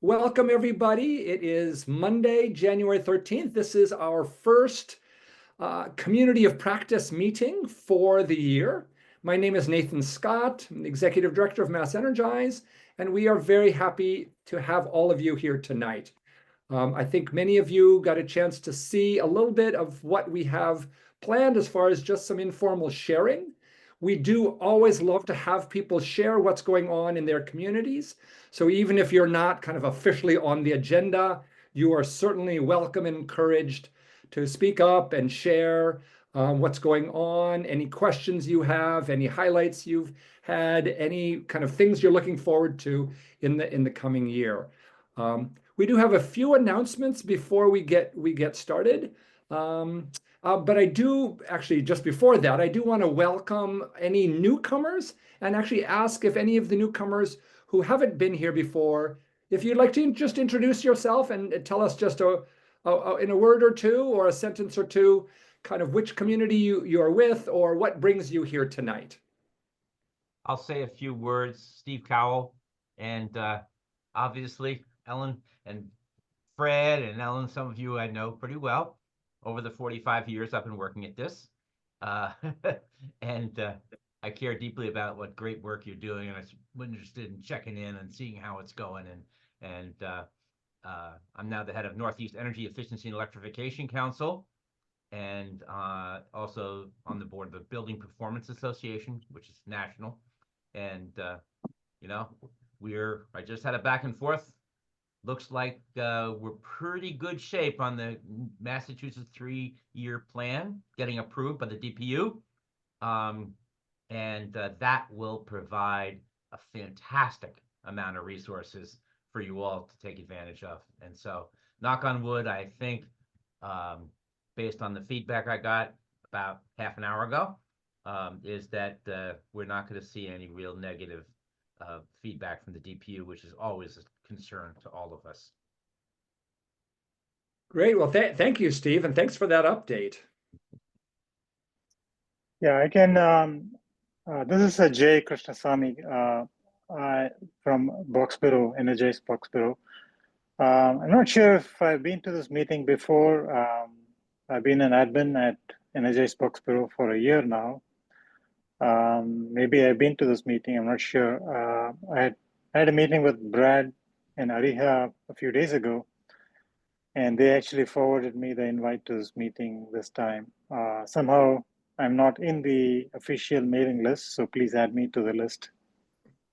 Welcome, everybody. It is Monday, January 13th. This is our first Community of Practice meeting for the year. My name is Nathan Scott. I'm the Executive Director of MassEnergize, and we are very happy to have all of you here tonight. I think many of you got a chance to see a little bit of what we have planned as far as just some informal sharing. We do always love to have people share what's going on in their communities. So even if you're not kind of officially on the agenda, you are certainly welcome and encouraged to speak up and share what's going on, any questions you have, any highlights you've had, any kind of things you're looking forward to in the coming year. We do have a few announcements before we get started. But I do actually, just before that, I do want to welcome any newcomers and actually ask if any of the newcomers who haven't been here before, if you'd like to just introduce yourself and tell us just in a word or two or a sentence or two, kind of which community you are with or what brings you here tonight. I'll say a few words. Steve Cowell, and obviously Ellen and Fred and Ellen, some of you I know pretty well. Over the 45 years I've been working at this. And I care deeply about what great work you're doing, and I'm interested in checking in and seeing how it's going. And I'm now the head of Northeast Energy Efficiency and Electrification Council, and also on the board of the Building Performance Association, which is national. And I just had a back and forth. Looks like we're pretty good shape on the Massachusetts 3-year plan getting approved by the DPU. And that will provide a fantastic amount of resources for you all to take advantage of. And so, knock on wood, I think, based on the feedback I got about half an hour ago, is that we're not going to see any real negative feedback from the DPU, which is always a concern to all of us. Great. Well, thank you, Steve, and thanks for that update. Yeah, I can. This is Jay Krishnasamy from Boxborough, Energize Boxborough. I'm not sure if I've been to this meeting before. I've been an admin at Energize Boxborough for a year now. Maybe I've been to this meeting, I'm not sure. I had a meeting with Brad and Ariha a few days ago, and they actually forwarded me the invite to this meeting this time. Somehow I'm not in the official mailing list, so please add me to the list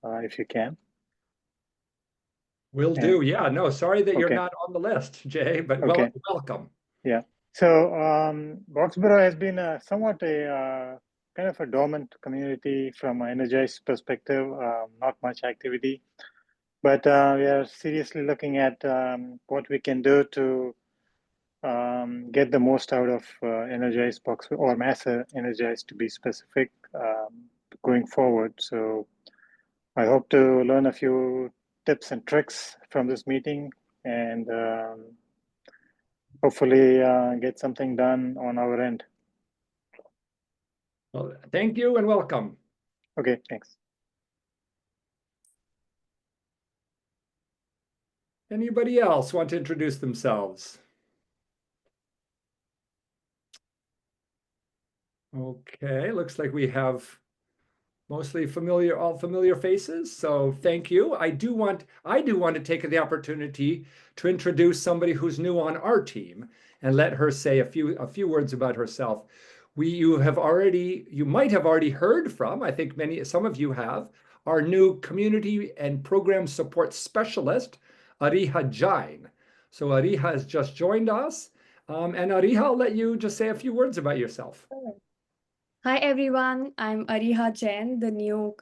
if you can. Will do. Yeah, no, sorry that you're Okay. not on the list, Jay, but Okay. welcome. Yeah. So Boxborough has been somewhat a kind of a dormant community from an Energize perspective, not much activity. But we are seriously looking at what we can do to get the most out of Energize Boxborough, or MassEnergize to be specific, going forward. So I hope to learn a few tips and tricks from this meeting, and hopefully get something done on our end. Well, thank you and welcome. Okay, thanks. Anybody else want to introduce themselves? Okay, looks like we have mostly all familiar faces. So thank you. I do want to take the opportunity to introduce somebody who's new on our team and let her say a few words about herself. You might have already heard from, I think some of you have, our new community and program support specialist, Ariha Jain. So Ariha has just joined us. And Ariha, I'll let you just say a few words about yourself. Hi everyone, I'm Ariha Jain, the new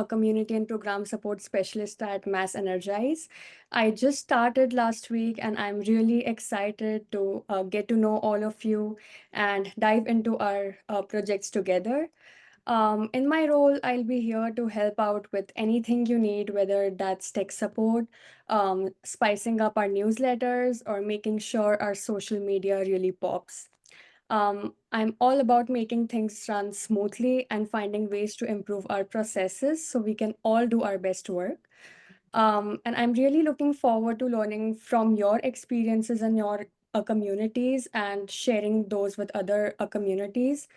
community and program support specialist at MassEnergize. I just started last week, and I'm really excited to get to know all of you and dive into our projects together. In my role, I'll be here to help out with anything you need, whether that's tech support, spicing up our newsletters, or making sure our social media really pops. I'm all about making things run smoothly and finding ways to improve our processes so we can all do our best work. And I'm really looking forward to learning from your experiences and your communities and sharing those with other communities.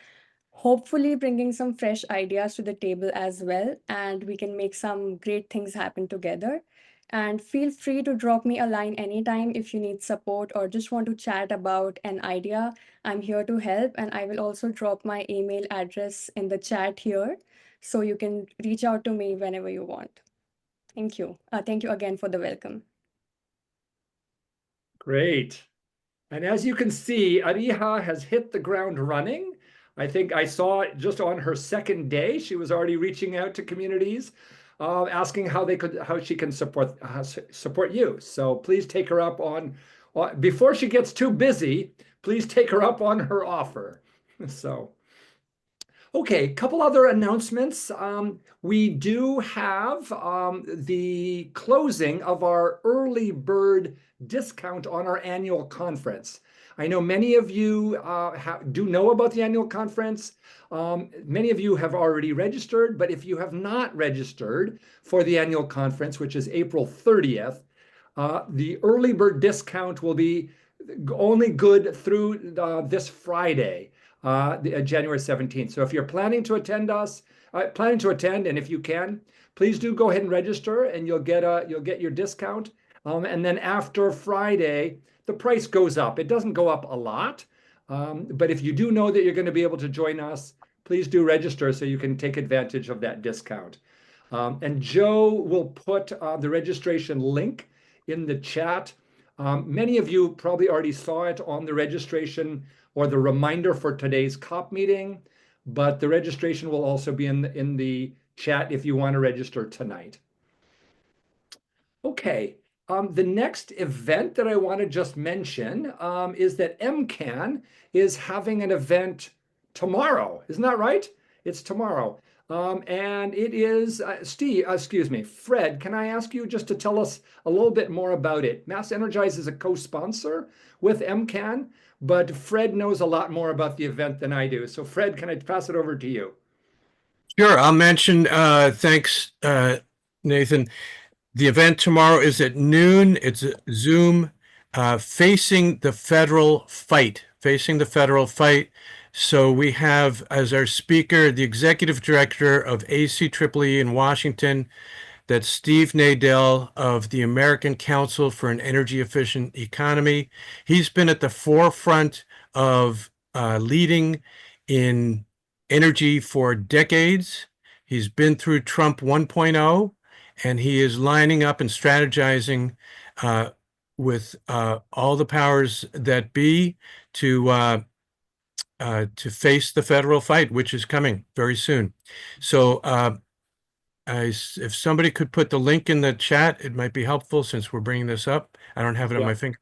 Hopefully, bringing some fresh ideas to the table as well, and we can make some great things happen together. And feel free to drop me a line anytime if you need support or just want to chat about an idea. I'm here to help, and I will also drop my email address in the chat here so you can reach out to me whenever you want. Thank you. Thank you again for the welcome. Great. And as you can see, Ariha has hit the ground running. I think I saw it just on her second day. She was already reaching out to communities, asking how she can support you. So please take her up on, before she gets too busy, please take her up on her offer. So. Okay, a couple other announcements. We do have the closing of our early bird discount on our annual conference. I know many of you do know about the annual conference. Many of you have already registered, but if you have not registered for the annual conference, which is April 30th, the early bird discount will be only good through this Friday. January 17th. So if you're planning to attend, and if you can, please do go ahead and register, and you'll get your discount. And then after Friday, the price goes up. It doesn't go up a lot, but if you do know that you're going to be able to join us, please do register so you can take advantage of that discount. And Joe will put the registration link in the chat. Many of you probably already saw it on the registration or the reminder for today's COP meeting, but the registration will also be in the chat if you want to register tonight. Okay, the next event that I want to just mention is that MCAN is having an event tomorrow. Isn't that right? It's tomorrow. And it is, Fred, can I ask you just to tell us a little bit more about it? MassEnergize is a co-sponsor with MCAN, but Fred knows a lot more about the event than I do. So Fred, can I pass it over to you? Sure, I'll mention, thanks, Nathan. The event tomorrow is at noon. It's a Zoom, facing the federal fight. So we have as our speaker, the executive director of ACEEE in Washington. That's Steve Nadell of the American Council for an Energy Efficient Economy. He's been at the forefront of leading in energy for decades. He's been through Trump 1.0, and he is lining up and strategizing with all the powers that be to face the federal fight, which is coming very soon. So if somebody could put the link in the chat, it might be helpful since we're bringing this up. I don't have it on my finger.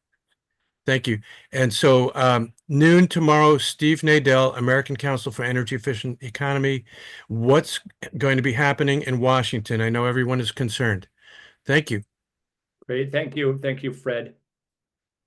Thank you. And so noon tomorrow, Steve Nadell, American Council for Energy Efficient Economy. What's going to be happening in Washington? I know everyone is concerned. Thank you. Great. Thank you. Thank you, Fred.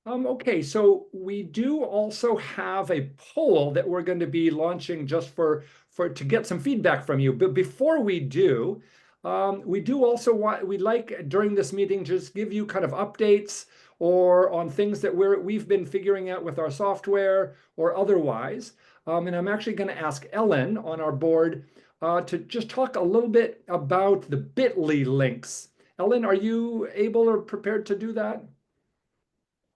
Okay, so we do also have a poll that we're going to be launching just to get some feedback from you. But before we do also we'd like during this meeting just give you kind of updates or on things that we've been figuring out with our software or otherwise. And I'm actually going to ask Ellen on our board to just talk a little bit about the bit.ly links. Ellen, are you able or prepared to do that?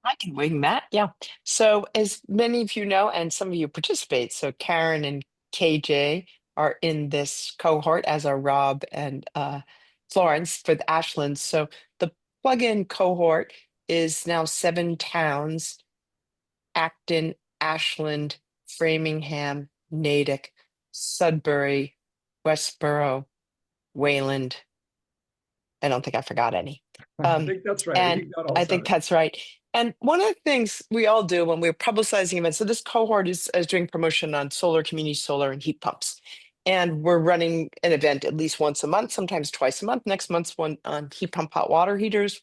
I can wing that, yeah. So as many of you know, and some of you participate, so Karen and KJ are in this cohort, as are Rob and Florence for the Ashlands. So the plugin cohort is now 7 towns: Acton, Ashland, Framingham, Natick, Sudbury, Westboro, Wayland. I don't think I forgot any. I think that's right. And I think that's right. And one of the things we all do when we're publicizing events, so this cohort is doing promotion on solar, community solar, and heat pumps. And we're running an event at least once a month, sometimes twice a month. Next month's one on heat pump hot water heaters.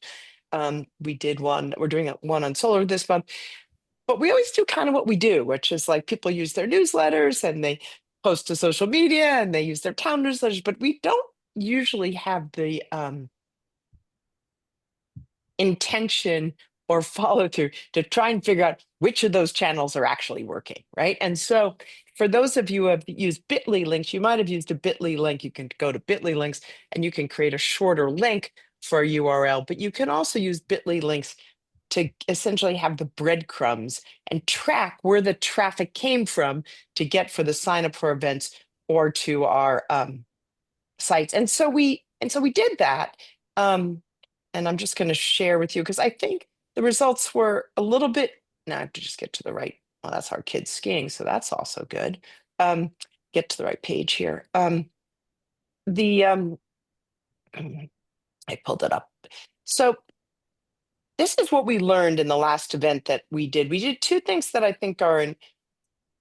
We're doing one on solar this month. But we always do kind of what we do, which is like people use their newsletters and they post to social media and they use their town newsletters, but we don't usually have the intention or follow through to try and figure out which of those channels are actually working, right? And so for those of you who have used bit.ly links, you might have used a bit.ly link. You can go to bit.ly links and you can create a shorter link for a URL, but you can also use bit.ly links to essentially have the breadcrumbs and track where the traffic came from to get for the sign up for events or to our sites. And so we did that. And I'm just going to share with you because I think the results were a little bit. Now I have to just get to the right. Well, that's our kids skiing, so that's also good. Get to the right page here. I pulled it up. So this is what we learned in the last event that we did. We did two things that I think are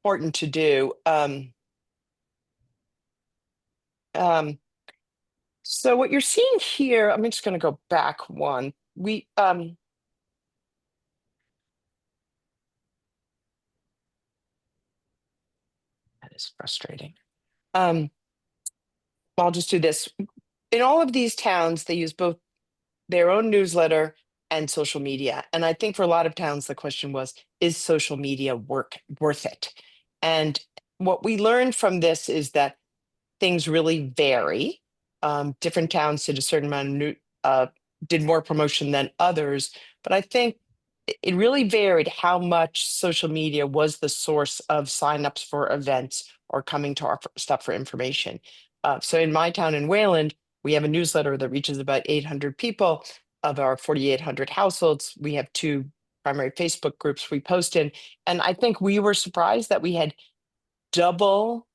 important to do. So what you're seeing here, I'm just going to go back one. That is frustrating. I'll just do this. In all of these towns, they use both their own newsletter and social media. And I think for a lot of towns, the question was, is social media worth it? And what we learned from this is that things really vary. Different towns did a certain amount of did more promotion than others, but I think it really varied how much social media was the source of signups for events or coming to our stuff for information. So in my town in Wayland, we have a newsletter that reaches about 800 people. Of our 4,800 households, we have two primary Facebook groups we post in. And I think we were surprised that we had double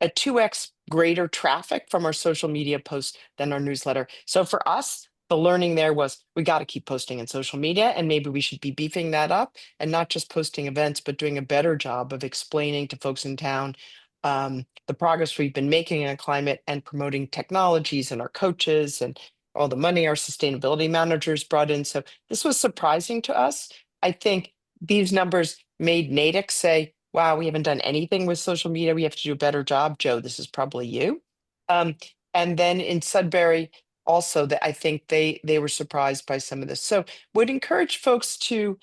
a 2x greater traffic from our social media posts than our newsletter. So for us, the learning there was we got to keep posting in social media, and maybe we should be beefing that up and not just posting events, but doing a better job of explaining to folks in town the progress we've been making in climate and promoting technologies and our coaches and all the money our sustainability managers brought in. So this was surprising to us. I think these numbers made Natick say, wow, we haven't done anything with social media. We have to do a better job. Joe, this is probably you. And then in Sudbury, also, that I think they were surprised by some of this. So would encourage folks to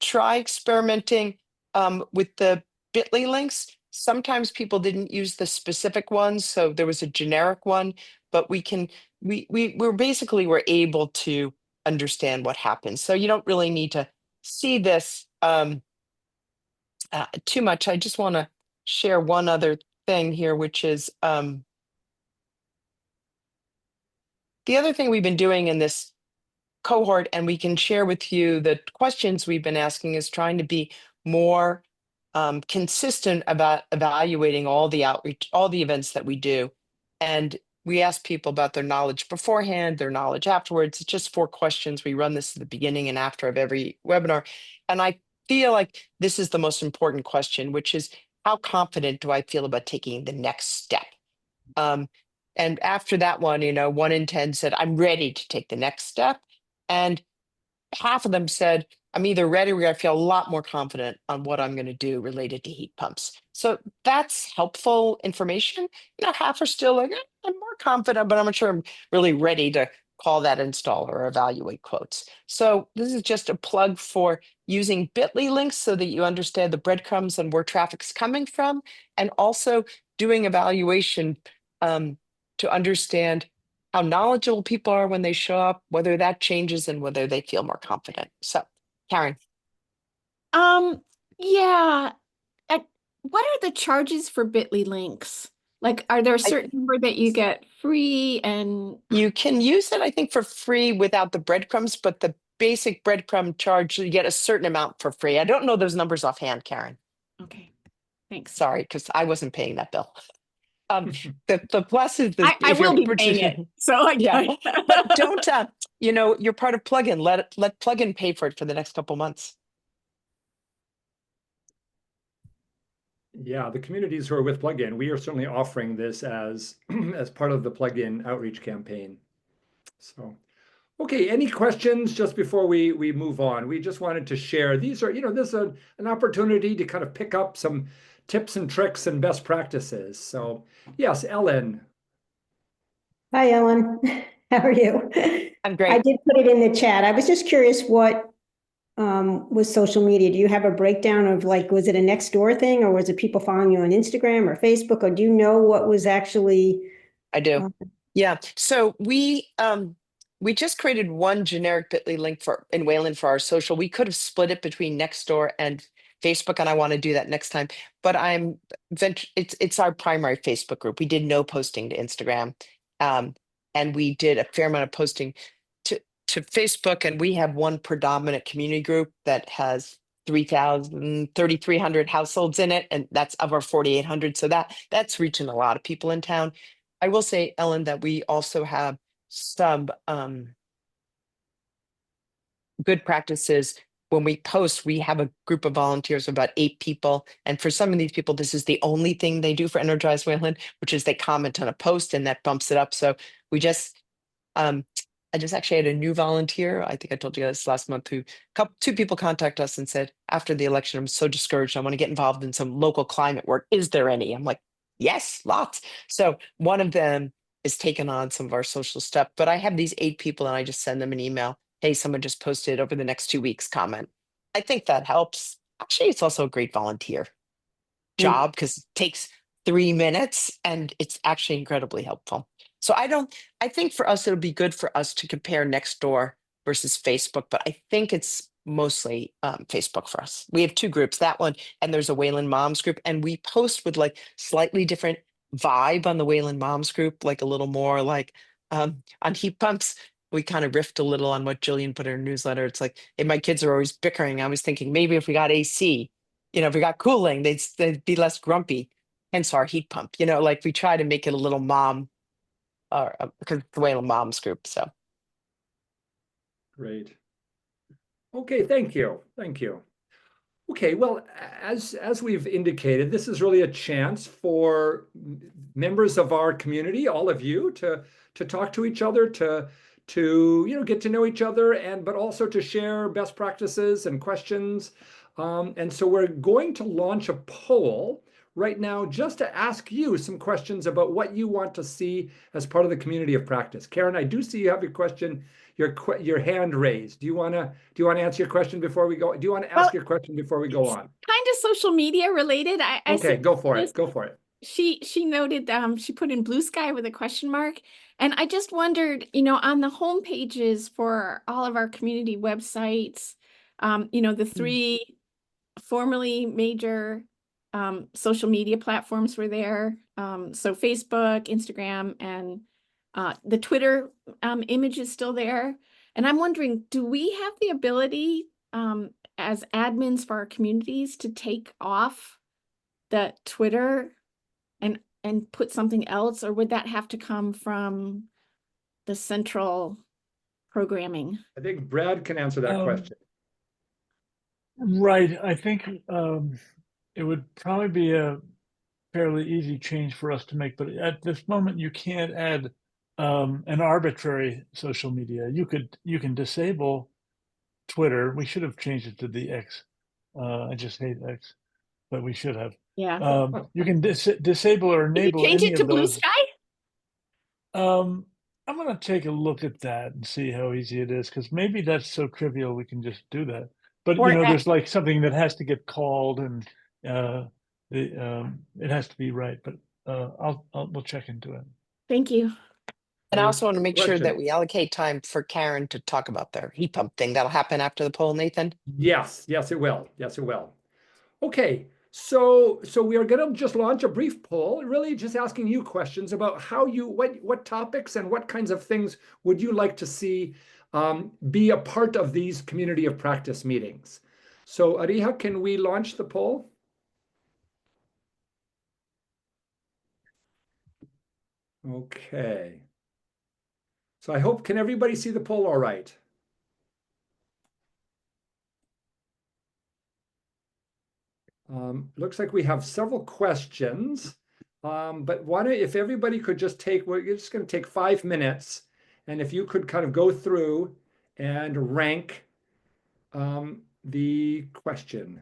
try experimenting with the bit.ly links. Sometimes people didn't use the specific ones, so there was a generic one, but we were able to understand what happens. So you don't really need to see this too much. I just want to share one other thing here, which is the other thing we've been doing in this cohort, and we can share with you the questions we've been asking, is trying to be more consistent about evaluating all the outreach, all the events that we do. And we ask people about their knowledge beforehand, their knowledge afterwards. It's just 4 questions. We run this at the beginning and after of every webinar. And I feel like this is the most important question, which is, how confident do I feel about taking the next step? And after that one, 1 in 10 said, I'm ready to take the next step. And half of them said, I'm either ready or I feel a lot more confident on what I'm going to do related to heat pumps. So that's helpful information. Half are still like, I'm more confident, but I'm not sure I'm really ready to call that install or evaluate quotes. So this is just a plug for using bit.ly links so that you understand the breadcrumbs and where traffic's coming from, and also doing evaluation to understand how knowledgeable people are when they show up, whether that changes and whether they feel more confident. So, Karen. Yeah. What are the charges for bit.ly links? Like, are there a certain number that you get free? And you can use it, I think, for free without the breadcrumbs, but the basic breadcrumb charge, you get a certain amount for free. I don't know those numbers offhand, Karen. okay, thanks. Sorry, because I wasn't paying that bill. The plus is this. I will be paying it. So yeah, but don't. You're part of Plugin. Let Plugin pay for it for the next couple months. Yeah, the communities who are with Plugin, we are certainly offering this as as part of the Plugin outreach campaign. So, okay, any questions just before we move on? We just wanted to share. These are, this is an opportunity to kind of pick up some tips and tricks and best practices. So, yes, Ellen. Hi, Ellen. How are you? I'm I great. did put it in the chat. I was just curious what was social media. Do you have a breakdown of like, was it a next door thing or was it people following you on Instagram or Facebook? Or do you know what was actually? I do. Yeah. So we just created one generic bit.ly link for in Wayland for our social. We could have split it between Nextdoor and Facebook, and I want to do that next time. But it's our primary Facebook group. We did no posting to Instagram. And we did a fair amount of posting to Facebook, and we have one predominant community group that has 3,300 households in it, and that's of our 4,800. So that's reaching a lot of people in town. I will say, Ellen, that we also have some good practices. When we post, we have a group of volunteers of about 8 people. And for some of these people, this is the only thing they do for Energize Wayland, which is they comment on a post and that bumps it up. So we just, I just actually had a new volunteer. I think I told you guys last month who 2 people contact us and said, after the election, I'm so discouraged. I want to get involved in some local climate work. Is there any? I'm like, yes, lots. So one of them is taking on some of our social stuff, but I have these 8 people and I just send them an email. Hey, someone just posted over the next 2 weeks, comment. I think that helps. Actually, it's also a great volunteer job because it takes 3 minutes and it's actually incredibly helpful. So I think for us, it'll be good for us to compare Nextdoor versus Facebook, but I think it's mostly Facebook for us. We have 2 groups, that one, and there's a Wayland Moms group, and we post with like slightly different vibe on the Wayland Moms group, like a little more like on heat pumps. We kind of riffed a little on what Jillian put in her newsletter. It's like, hey, my kids are always bickering. I was thinking maybe if we got AC, if we got cooling, they'd be less grumpy. Hence our heat pump. Like we try to make it a little mom, because it's the Wayland Moms group. So Great. Okay, thank you. Thank you. Okay, well, as we've indicated, this is really a chance for members of our community, all of you, to talk to each other, to get to know each other, but also to share best practices and questions. And so we're going to launch a poll right now just to ask you some questions about what you want to see as part of the community of practice. Karen, I do see you have your question, your hand raised. Do you want to answer your question before we go? Do you want to ask your question before we go on? Kind of social media related. I Okay, see go for it. Go for it. She noted she put in blue sky with a question mark. And I just wondered, on the home pages for all of our community websites, the 3 formerly major social media platforms were there. So Facebook, Instagram, and the Twitter image is still there. And I'm wondering, do we have the ability as admins for our communities to take off the Twitter and put something else, or would that have to come from the central programming? I think Brad can answer that question. Right. I think it would probably be a fairly easy change for us to make, but at this moment you can't add an arbitrary social media. You can disable Twitter. We should have changed it to the X. I just hate X, but we should have. Yeah. You can disable or Can you enable change any it to of blue those. sky? I'm going to take a look at that and see how easy it is, because maybe that's so trivial we can just do that. But Or there's like something that has to get called, and it has to be right. But we'll check into it. Thank you. and I also want to make sure that Question. we allocate time for Karen to talk about their heat pump thing. That'll happen after the poll, Nathan. Yes, it will. Yes, it will. Okay, so we are going to just launch a brief poll, really just asking you questions about what topics and what kinds of things would you like to see be a part of these community of practice meetings. So Ariha, can we launch the poll? Okay. So can everybody see the poll all right? Looks like we have several questions, but if everybody could just we're just going to take 5 minutes, and if you could kind of go through and rank the question.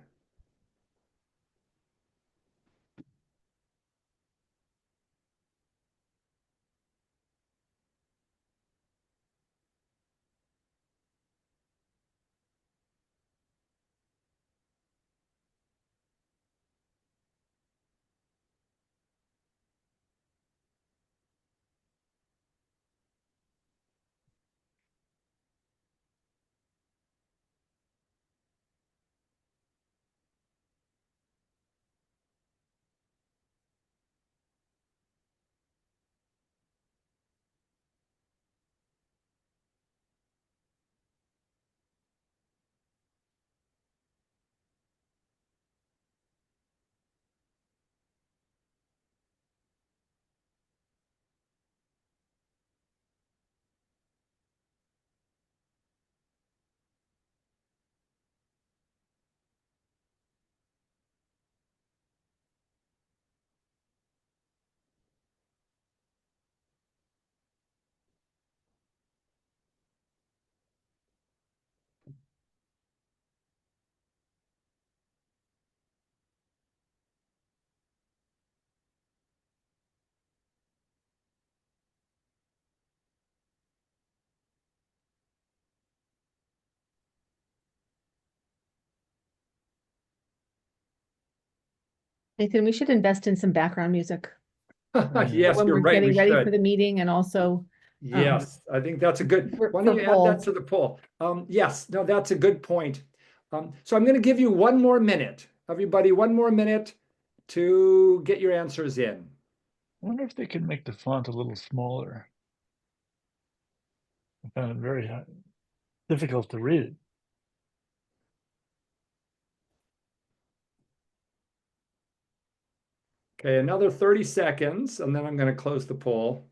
Nathan, we should invest in some background music Yes, when you're we're right. We getting ready for should. the meeting and also Yes, I think that's a good. Why for don't you add that polls. to the poll? Yes, no, that's a good point. So I'm going to give you one more minute, everybody, one more minute to get your answers in. I wonder if they could make the font a little smaller. I found it very difficult to read. Okay, another 30 seconds, and then I'm going to close the poll.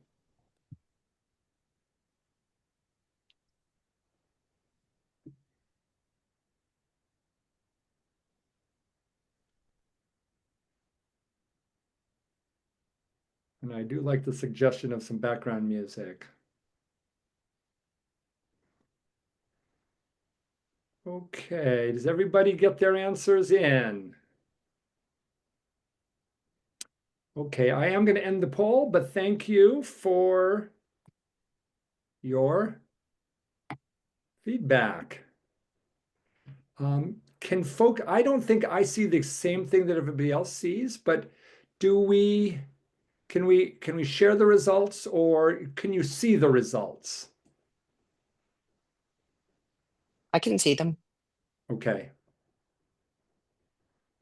And I do like the suggestion of some background music. Okay, does everybody get their answers in? Okay, I am going to end the poll, but thank you for your feedback. I don't think I see the same thing that everybody else sees, but can we share the results, or can you see the results? I can see them. Okay.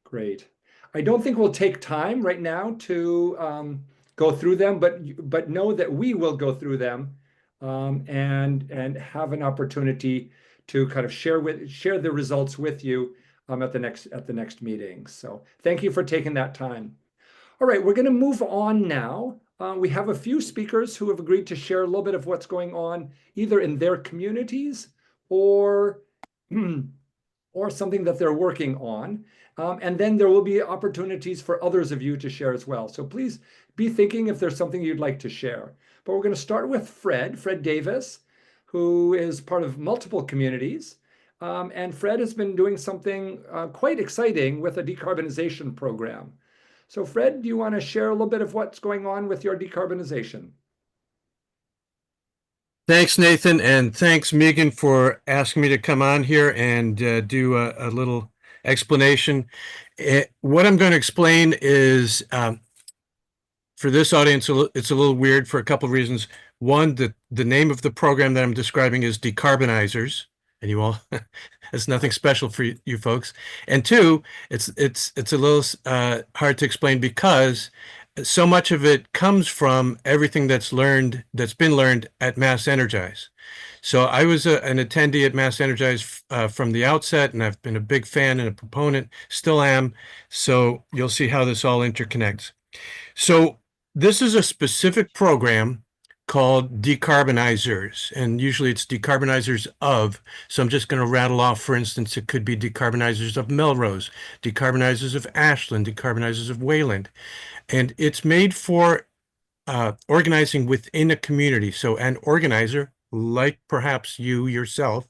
Great. I don't think we'll take time right now to go through them, but know that we will go through them and have an opportunity to kind of share the results with you at the next meeting. So thank you for taking that time. All right, we're going to move on now. We have a few speakers who have agreed to share a little bit of what's going on either in their communities or or something that they're working on. And then there will be opportunities for others of you to share as well. So please be thinking if there's something you'd like to share. But we're going to start with Fred Davis, who is part of multiple communities. And Fred has been doing something quite exciting with a decarbonization program. So Fred, do you want to share a little bit of what's going on with your decarbonization? Thanks, Nathan, and thanks, Megan, for asking me to come on here and do a little explanation. What I'm going to explain is, for this audience, it's a little weird for a couple of reasons. One, the name of the program that I'm describing is Decarbonizers, and you all, it's nothing special for you folks. And two, it's a little hard to explain because so much of it comes from everything that's been learned at MassEnergize. So I was an attendee at MassEnergize from the outset, and I've been a big fan and a proponent, still am. So you'll see how this all interconnects. So this is a specific program called Decarbonizers, and usually it's Decarbonizers of. So I'm just going to rattle off, for instance, it could be Decarbonizers of Melrose, Decarbonizers of Ashland, Decarbonizers of Wayland. And it's made for organizing within a community. So an organizer, like perhaps you yourself,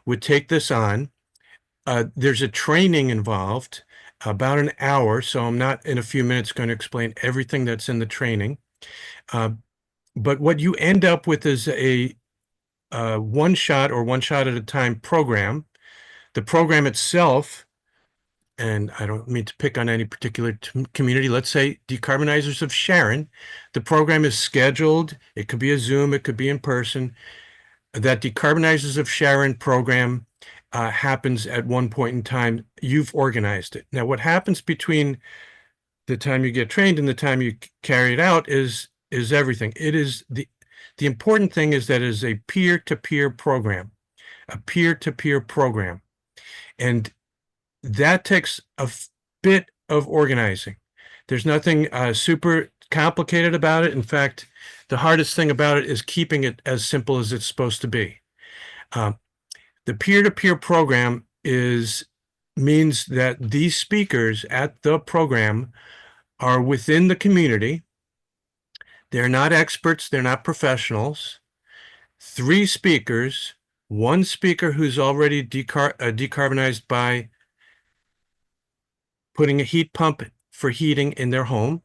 would take this on. There's a training involved, about an hour. So I'm not in a few minutes going to explain everything that's in the training. But what you end up with is a one shot at a time program. The program itself, and I don't mean to pick on any particular community, let's say Decarbonizers of Sharon. The program is scheduled. It could be a Zoom, it could be in person. That Decarbonizers of Sharon program happens at one point in time. You've organized it. Now, what happens between the time you get trained and the time you carry it out is everything. It is the important thing is that it is a peer-to-peer program, and that takes a bit of organizing. There's nothing super complicated about it. In fact, the hardest thing about it is keeping it as simple as it's supposed to be. The peer-to-peer program means that these speakers at the program are within the community. They're not experts, they're not professionals. 3 speakers, one speaker who's already decarbonized by putting a heat pump for heating in their home,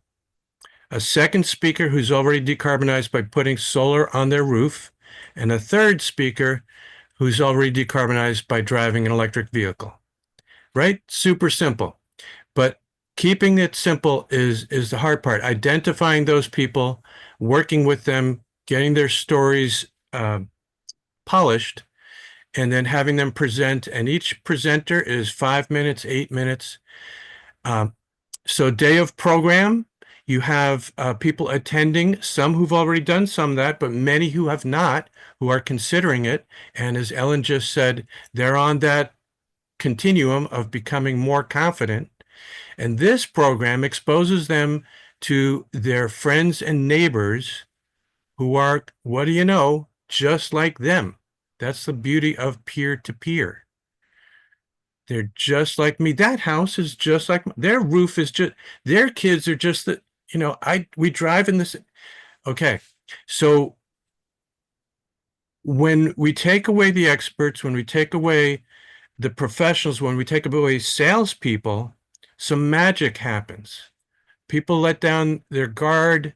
a second speaker who's already decarbonized by putting solar on their roof, and a third speaker who's already decarbonized by driving an electric vehicle. Right? Super simple. But keeping it simple is the hard part. Identifying those people, working with them, getting their stories polished, and then having them present. And each presenter is 5 minutes, 8 minutes. So day of program, you have people attending, some who've already done some of that, but many who have not, who are considering it. And as Ellen just said, they're on that continuum of becoming more confident. And this program exposes them to their friends and neighbors who are, what do you know, just like them. That's the beauty of peer-to-peer. They're just like me. That house is just like their roof is just, their kids are just the, we drive in this. Okay. So when we take away the experts, when we take away the professionals, when we take away salespeople, some magic happens. People let down their guard.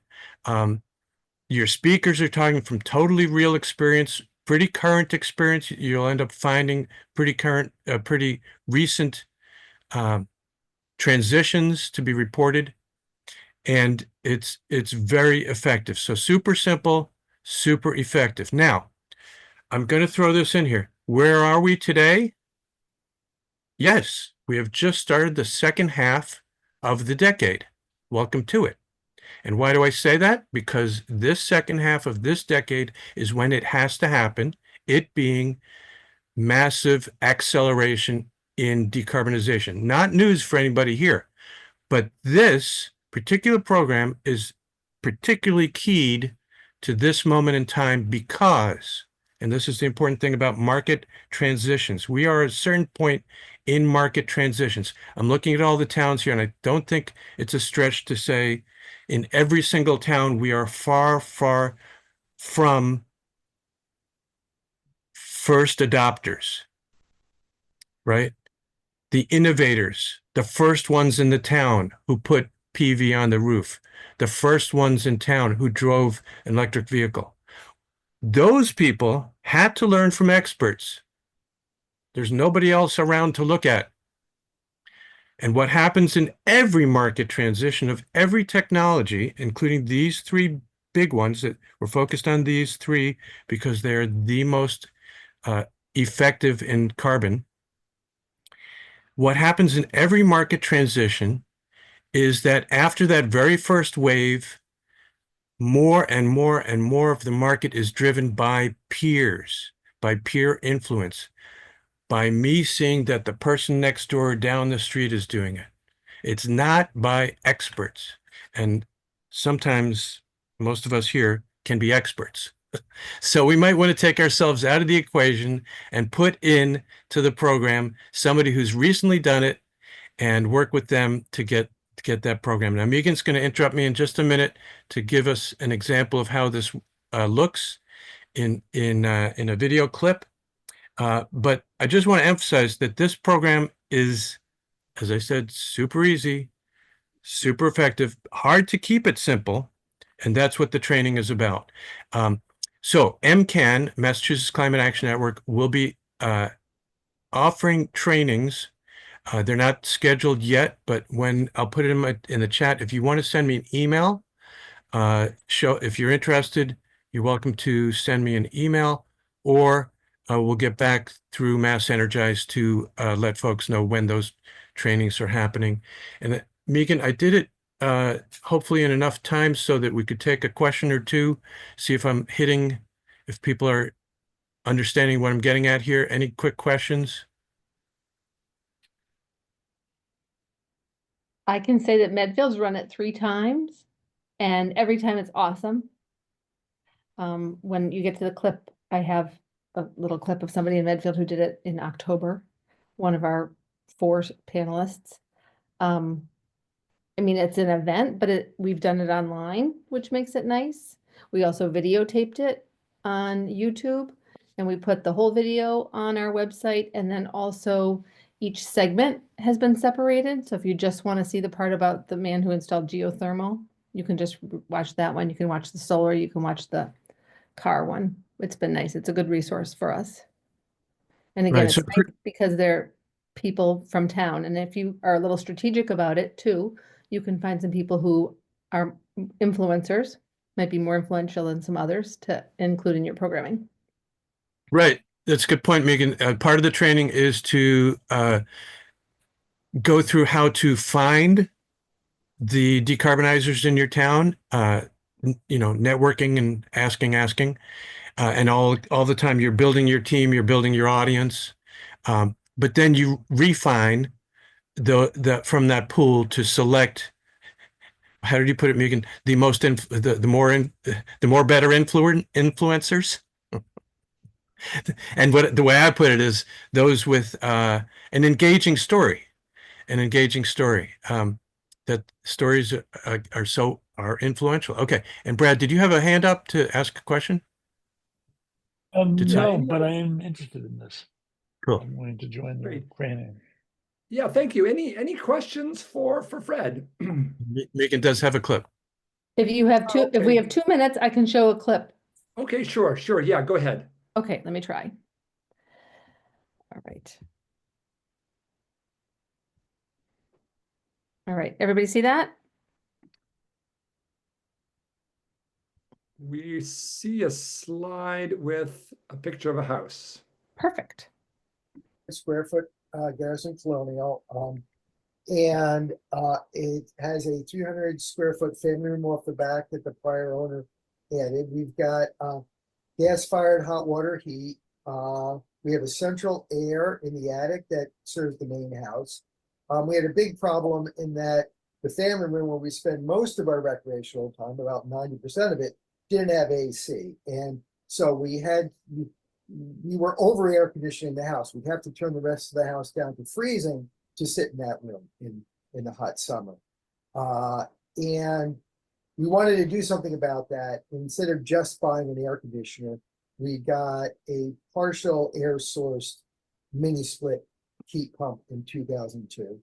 Your speakers are talking from totally real experience, pretty current experience. You'll end up finding pretty current, pretty recent transitions to be reported. And it's very effective. So super simple, super effective. Now, I'm going to throw this in here. Where are we today? Yes, we have just started the second half of the decade. Welcome to it. And why do I say that? Because this second half of this decade is when it has to happen, it being massive acceleration in decarbonization. Not news for anybody here, but this particular program is particularly keyed to this moment in time because, and this is the important thing about market transitions, we are at a certain point in market transitions. I'm looking at all the towns here, and I don't think it's a stretch to say in every single town, we are far, far from first adopters, right? The innovators, the first ones in the town who put PV on the roof, the first ones in town who drove an electric vehicle. Those people had to learn from experts. There's nobody else around to look at. And what happens in every market transition of every technology, including these three big ones that we're focused on, these three because they're the most effective in carbon. What happens in every market transition is that after that very first wave, more and more and more of the market is driven by peers, by peer influence, by me seeing that the person next door down the street is doing it. It's not by experts. And sometimes most of us here can be experts. So we might want to take ourselves out of the equation and put in to the program somebody who's recently done it and work with them to get that program. Now, Megan's going to interrupt me in just a minute to give us an example of how this looks in a video clip. But I just want to emphasize that this program is, as I said, super easy, super effective, hard to keep it simple, and that's what the training is about. So MCAN, Massachusetts Climate Action Network, will be offering trainings. They're not scheduled yet, but when I'll put it in the chat, if you want to send me an email, if you're interested, you're welcome to send me an email, or we'll get back through MassEnergize to let folks know when those trainings are happening. And Megan, I did it hopefully in enough time so that we could take a question or two, see if people are understanding what I'm getting at here. Any quick questions? I can say that Medfield's run it 3 times and every time it's awesome. When you get to the clip, I have a little clip of somebody in Medfield who did it in October, one of our 4 panelists. I mean, it's an event, but we've done it online, which makes it nice. We also videotaped it on YouTube, and we put the whole video on our website, and then also each segment has been separated. So if you just want to see the part about the man who installed geothermal, you can just watch that one. You can watch the solar, you can watch the car one. It's been nice. It's a good resource for us. And again, Right, so it's nice because they're people from town. And if you are a little strategic about it too, you can find some people who are influencers, might be more influential than some others to include in your programming. Right. That's a good point, Megan. Part of the training is to go through how to find the decarbonizers in your town, networking and asking, and all the time you're building your team, you're building your audience. But then you refine the from that pool to select, how did you put it, Megan? The more better influencers. And the way I put it is those with an engaging story, that stories are influential. Okay. And Brad, did you have a hand up to ask a question? No, but I am interested in this. Cool. I'm willing to join the Great. training. Yeah, thank you. Any questions for Fred? Megan does have a clip. If you have if we have 2 minutes, I can show a clip. Okay, sure. Yeah, go ahead. Okay, let me try. All right. All right, everybody see that? We see a slide with a picture of a house. Perfect. Square foot Garrison Colonial, and it has a 300 square foot family room off the back that the prior owner added. We've got gas-fired hot water heat. We have a central air in the attic that serves the main house. We had a big problem in that the family room, where we spend most of our recreational time, about 90% of it, didn't have AC, and so we were over air conditioning the house. We'd have to turn the rest of the house down to freezing to sit in that room in the hot summer. And we wanted to do something about that. Instead of just buying an air conditioner, we got a partial air sourced mini split heat pump in 2002.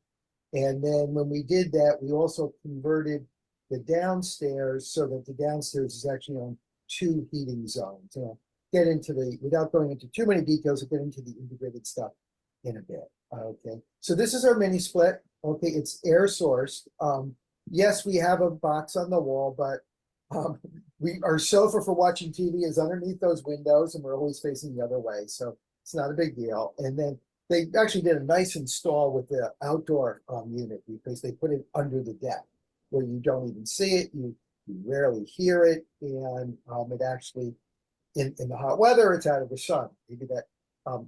And then when we did that, we also converted the downstairs so that the downstairs is actually on 2 heating zones. Get into without going into too many details, get into the integrated stuff in a bit. Okay, so this is our mini split. Okay, it's air sourced. Yes, we have a box on the wall, but our sofa for watching TV is underneath those windows, and we're always facing the other way, so it's not a big deal. And then they actually did a nice install with the outdoor unit, because they put it under the deck where you don't even see it, you rarely hear it, and it actually, in the hot weather, it's out of the sun. Maybe that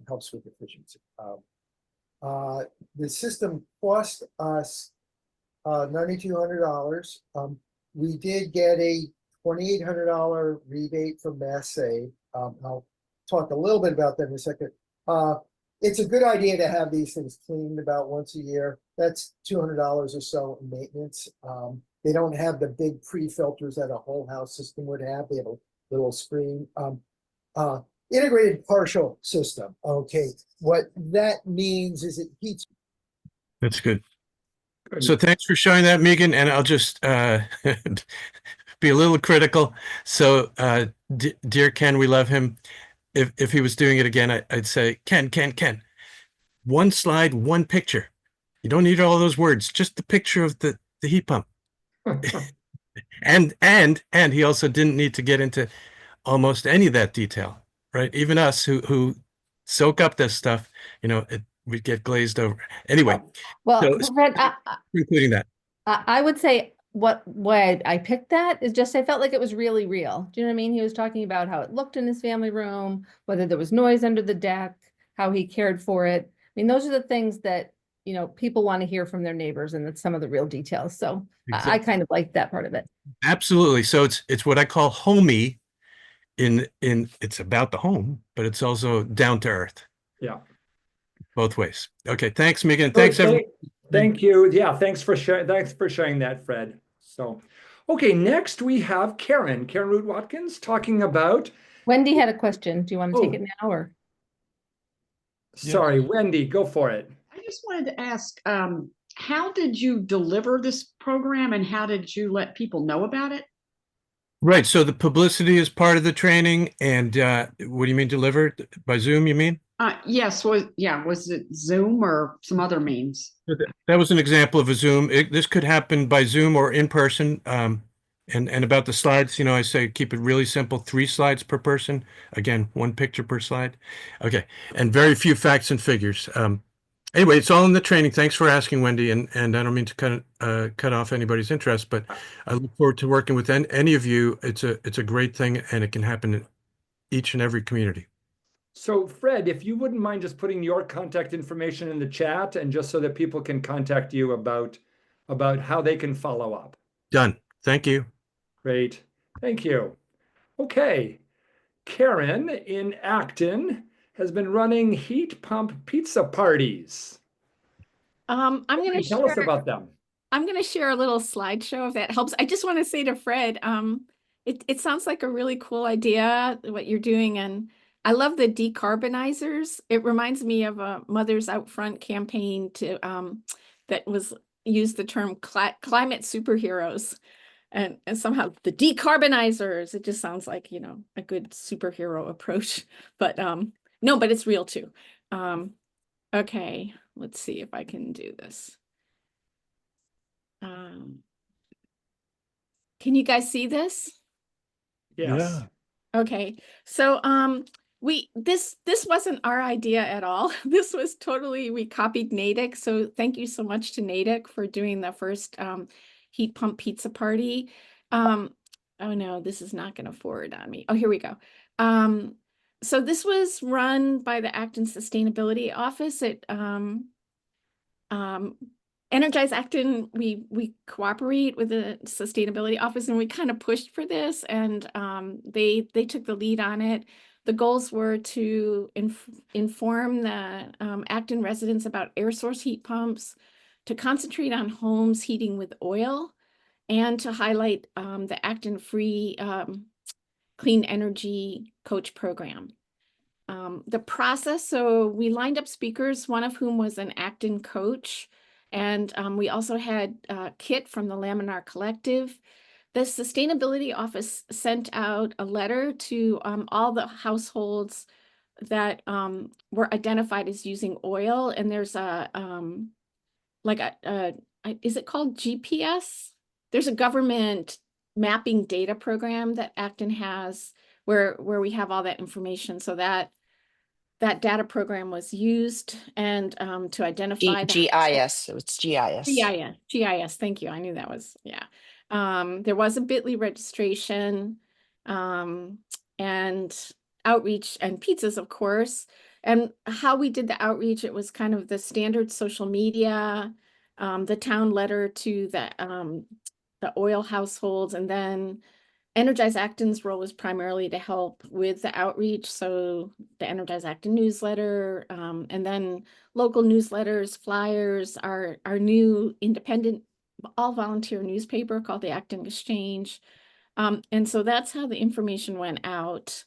helps with efficiency. The system cost us $9,200. We did get a $2,800 rebate from MassSave. I'll talk a little bit about that in a second. It's a good idea to have these things cleaned about once a year. That's $200 or so in maintenance. They don't have the big pre-filters that a whole house system would have. They have a little screen. Integrated partial system. Okay, what that means is it heats. That's good. So thanks for showing that, Megan. And I'll just be a little critical. So, dear Ken, we love him. If he was doing it again, I'd say, Ken, one slide, one picture. You don't need all those words, just the picture of the heat pump. and he also didn't need to get into almost any of that detail, right? Even us who soak up this stuff, we get glazed over. Anyway, well, Fred, including that. I would say why I picked that is just I felt like it was really real. Do you know what I mean? He was talking about how it looked in his family room, whether there was noise under the deck, how he cared for it. I mean, those are the things that people want to hear from their neighbors, and that's some of the real details. So exactly. I kind of like that part of it. Absolutely. So it's what I call homey. In it's about the home, but it's also down to earth. Yeah. Both ways. Okay. Thanks, Megan. Thanks, everyone. Thank you. Yeah. Thanks for sharing that, Fred. So, okay. Next we have Karen Root Watkins talking about. Wendy had a question. Do you want to take it now or? Sorry, Wendy, go for it. I just wanted to ask, how did you deliver this program, and how did you let people know about it? Right. So the publicity is part of the training. And what do you mean delivered? By Zoom, you mean? Yes, was it Zoom or some other means? That was an example of a Zoom. This could happen by Zoom or in person. And about the slides, I say keep it really simple, 3 slides per person. Again, 1 picture per slide. Okay. And very few facts and figures. Anyway, it's all in the training. Thanks for asking, Wendy. And I don't mean to cut off anybody's interest, but I look forward to working with any of you. It's a great thing, and it can happen in each and every community. So Fred, if you wouldn't mind just putting your contact information in the chat, and just so that people can contact you about how they can follow up. Done. Thank you. Great. Thank you. Okay. Karen in Acton has been running heat pump pizza parties. I'm going to Tell us about them. I'm going to share a little slideshow if that helps. I just want to say to Fred, it sounds like a really cool idea, what you're doing. And I love the decarbonizers. It reminds me of a Mothers Out Front campaign that used the term climate superheroes. And somehow the decarbonizers, it just sounds like, a good superhero approach. But no, but it's real too. Okay, let's see if I can do this. Can you guys see this? Yes. Yeah. Okay, so this wasn't our idea at all. This was totally, we copied Natick. So thank you so much to Natick for doing the first heat pump pizza party. Oh no, this is not going to forward on me. Oh, here we go. So this was run by the Acton Sustainability Office at Energize Acton. We cooperate with the Sustainability Office, and we kind of pushed for this, and they took the lead on it. The goals were to inform the Acton residents about air source heat pumps, to concentrate on homes heating with oil, and to highlight the Acton Free Clean Energy Coach Program. The process, so we lined up speakers, one of whom was an Acton coach, and we also had Kit from the Laminar Collective. The Sustainability Office sent out a letter to all the households that were identified as using oil, and there's is it called GPS? There's a government mapping data program that Acton has where we have all that information. So that data program was used and to identify GIS. So it's GIS. GIS. Thank you. I knew that was, yeah. There was a Bitly registration and outreach and pizzas, of course. And how we did the outreach, it was kind of the standard social media, the town letter to the oil households, and then Energize Acton's role was primarily to help with the outreach. So the Energize Acton newsletter, and then local newsletters, flyers, our new independent, all volunteer newspaper called the Acton Exchange. And so that's how the information went out.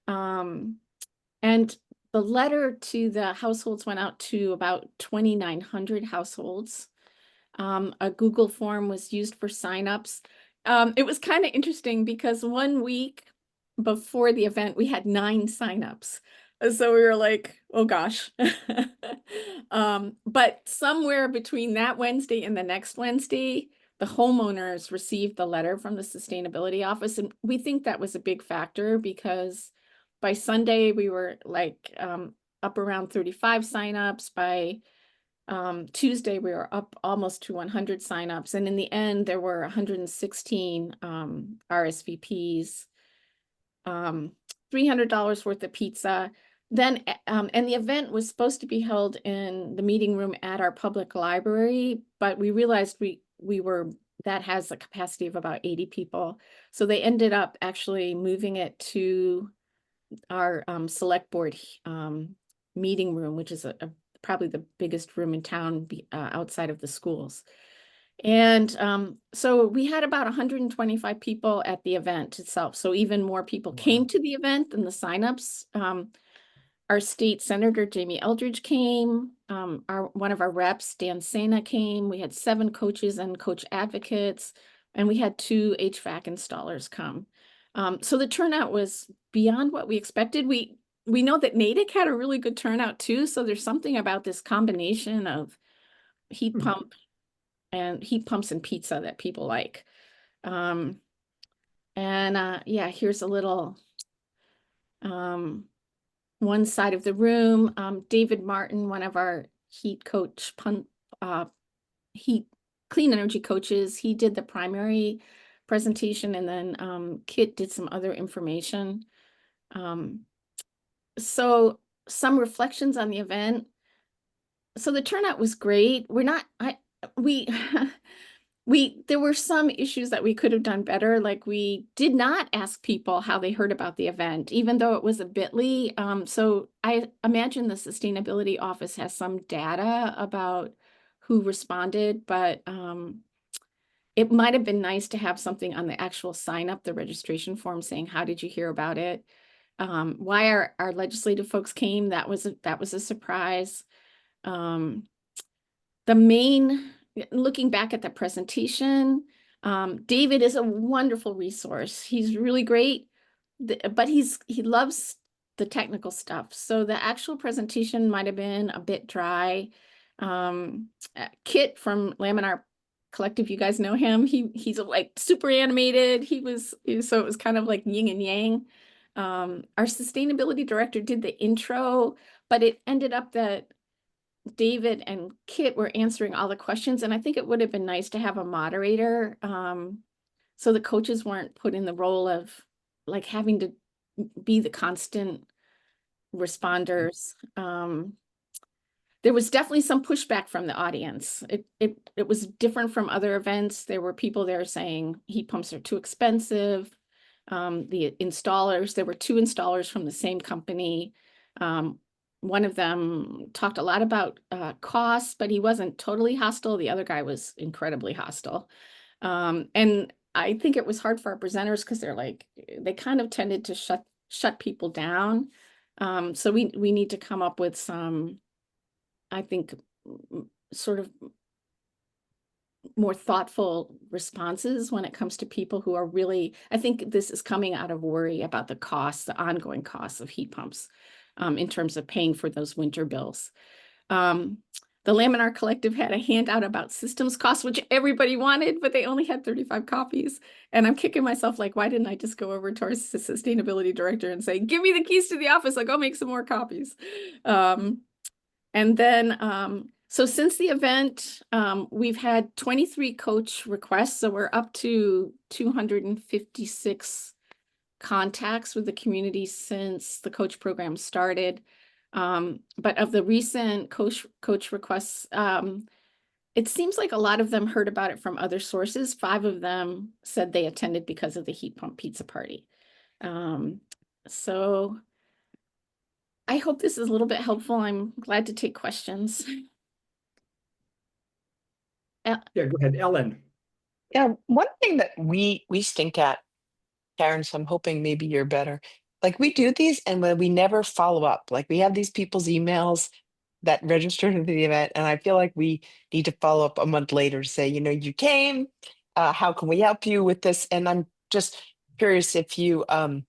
And the letter to the households went out to about 2,900 households. A Google form was used for signups. It was kind of interesting because 1 week before the event, we had 9 signups. So we were like, oh gosh. But somewhere between that Wednesday and the next Wednesday, the homeowners received the letter from the Sustainability Office. And we think that was a big factor because by Sunday, we were like up around 35 signups. By Tuesday, we were up almost to 100 signups. And in the end, there were 116 RSVPs, $300 worth of pizza. Then, and the event was supposed to be held in the meeting room at our public library, but we realized that has a capacity of about 80 people. So they ended up actually moving it to our select board meeting room, which is probably the biggest room in town outside of the schools. And so we had about 125 people at the event itself. So even more people came to the event than the signups. Our state senator, Jamie Eldridge, came. One of our reps, Dan Sena, came. We had 7 coaches and coach advocates, and we had 2 HVAC installers come. So the turnout was beyond what we expected. We know that Natick had a really good turnout too. So there's something about this combination of heat pumps and pizza that people like. Yeah, here's a little one side of the room. David Martin, one of our heat clean energy coaches, he did the primary presentation, and then Kit did some other information. So some reflections on the event. So the turnout was great. There were some issues that we could have done better. Like, we did not ask people how they heard about the event, even though it was a bit.ly. So I imagine the sustainability office has some data about who responded, but it might have been nice to have something on the actual sign up, the registration form, saying, how did you hear about it? Why our legislative folks came, that was a surprise. Looking back at the presentation, David is a wonderful resource. He's really great, but he loves the technical stuff. So the actual presentation might have been a bit dry. Kit from Laminar Collective, you guys know him. He's like super animated. So it was kind of like yin and yang. Our sustainability director did the intro, but it ended up that David and Kit were answering all the questions, and I think it would have been nice to have a moderator, so the coaches weren't put in the role of like having to be the constant responders. There was definitely some pushback from the audience. It was different from other events. There were people there saying heat pumps are too expensive. The installers, there were 2 installers from the same company. One of them talked a lot about costs, but he wasn't totally hostile. The other guy was incredibly hostile. And I think it was hard for our presenters because they kind of tended to shut people down. So we need to come up with some, I think, sort of more thoughtful responses when it comes to people who are really, I think this is coming out of worry about the ongoing costs of heat pumps, in terms of paying for those winter bills. The Laminar Collective had a handout about systems costs, which everybody wanted, but they only had 35 copies. And I'm kicking myself, like, why didn't I just go over to our sustainability director and say, give me the keys to the office, I'll go make some more copies. And then, so since the event, we've had 23 coach requests. So we're up to 256 contacts with the community since the coach program started. But of the recent coach requests, it seems like a lot of them heard about it from other sources. 5 of them said they attended because of the heat pump pizza party. So I hope this is a little bit helpful. I'm glad to take questions. Yeah, go ahead, Ellen. Yeah, one thing that we stink at, Karen, so I'm hoping maybe you're better. Like, we do these and when we never follow up, like we have these people's emails that registered to the event, and I feel like we need to follow up a month later to say, you came, how can we help you with this? And I'm just curious if you are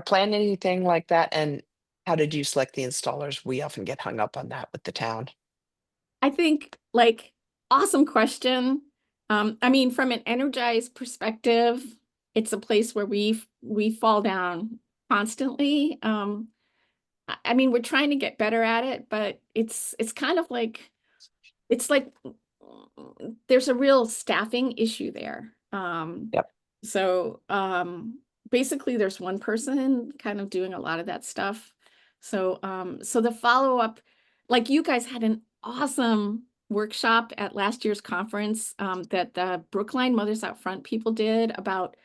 planning anything like that, and how did you select the installers? We often get hung up on that with the town. I think, like, awesome question. I mean, from an energized perspective, it's a place where we fall down constantly. I mean, we're trying to get better at it, but it's kind of like, it's like there's a real staffing issue there. Yep. So basically there's one person kind of doing a lot of that stuff. So so the follow-up, like, you guys had an awesome workshop at last year's conference that the Brookline Mothers Out Front people did about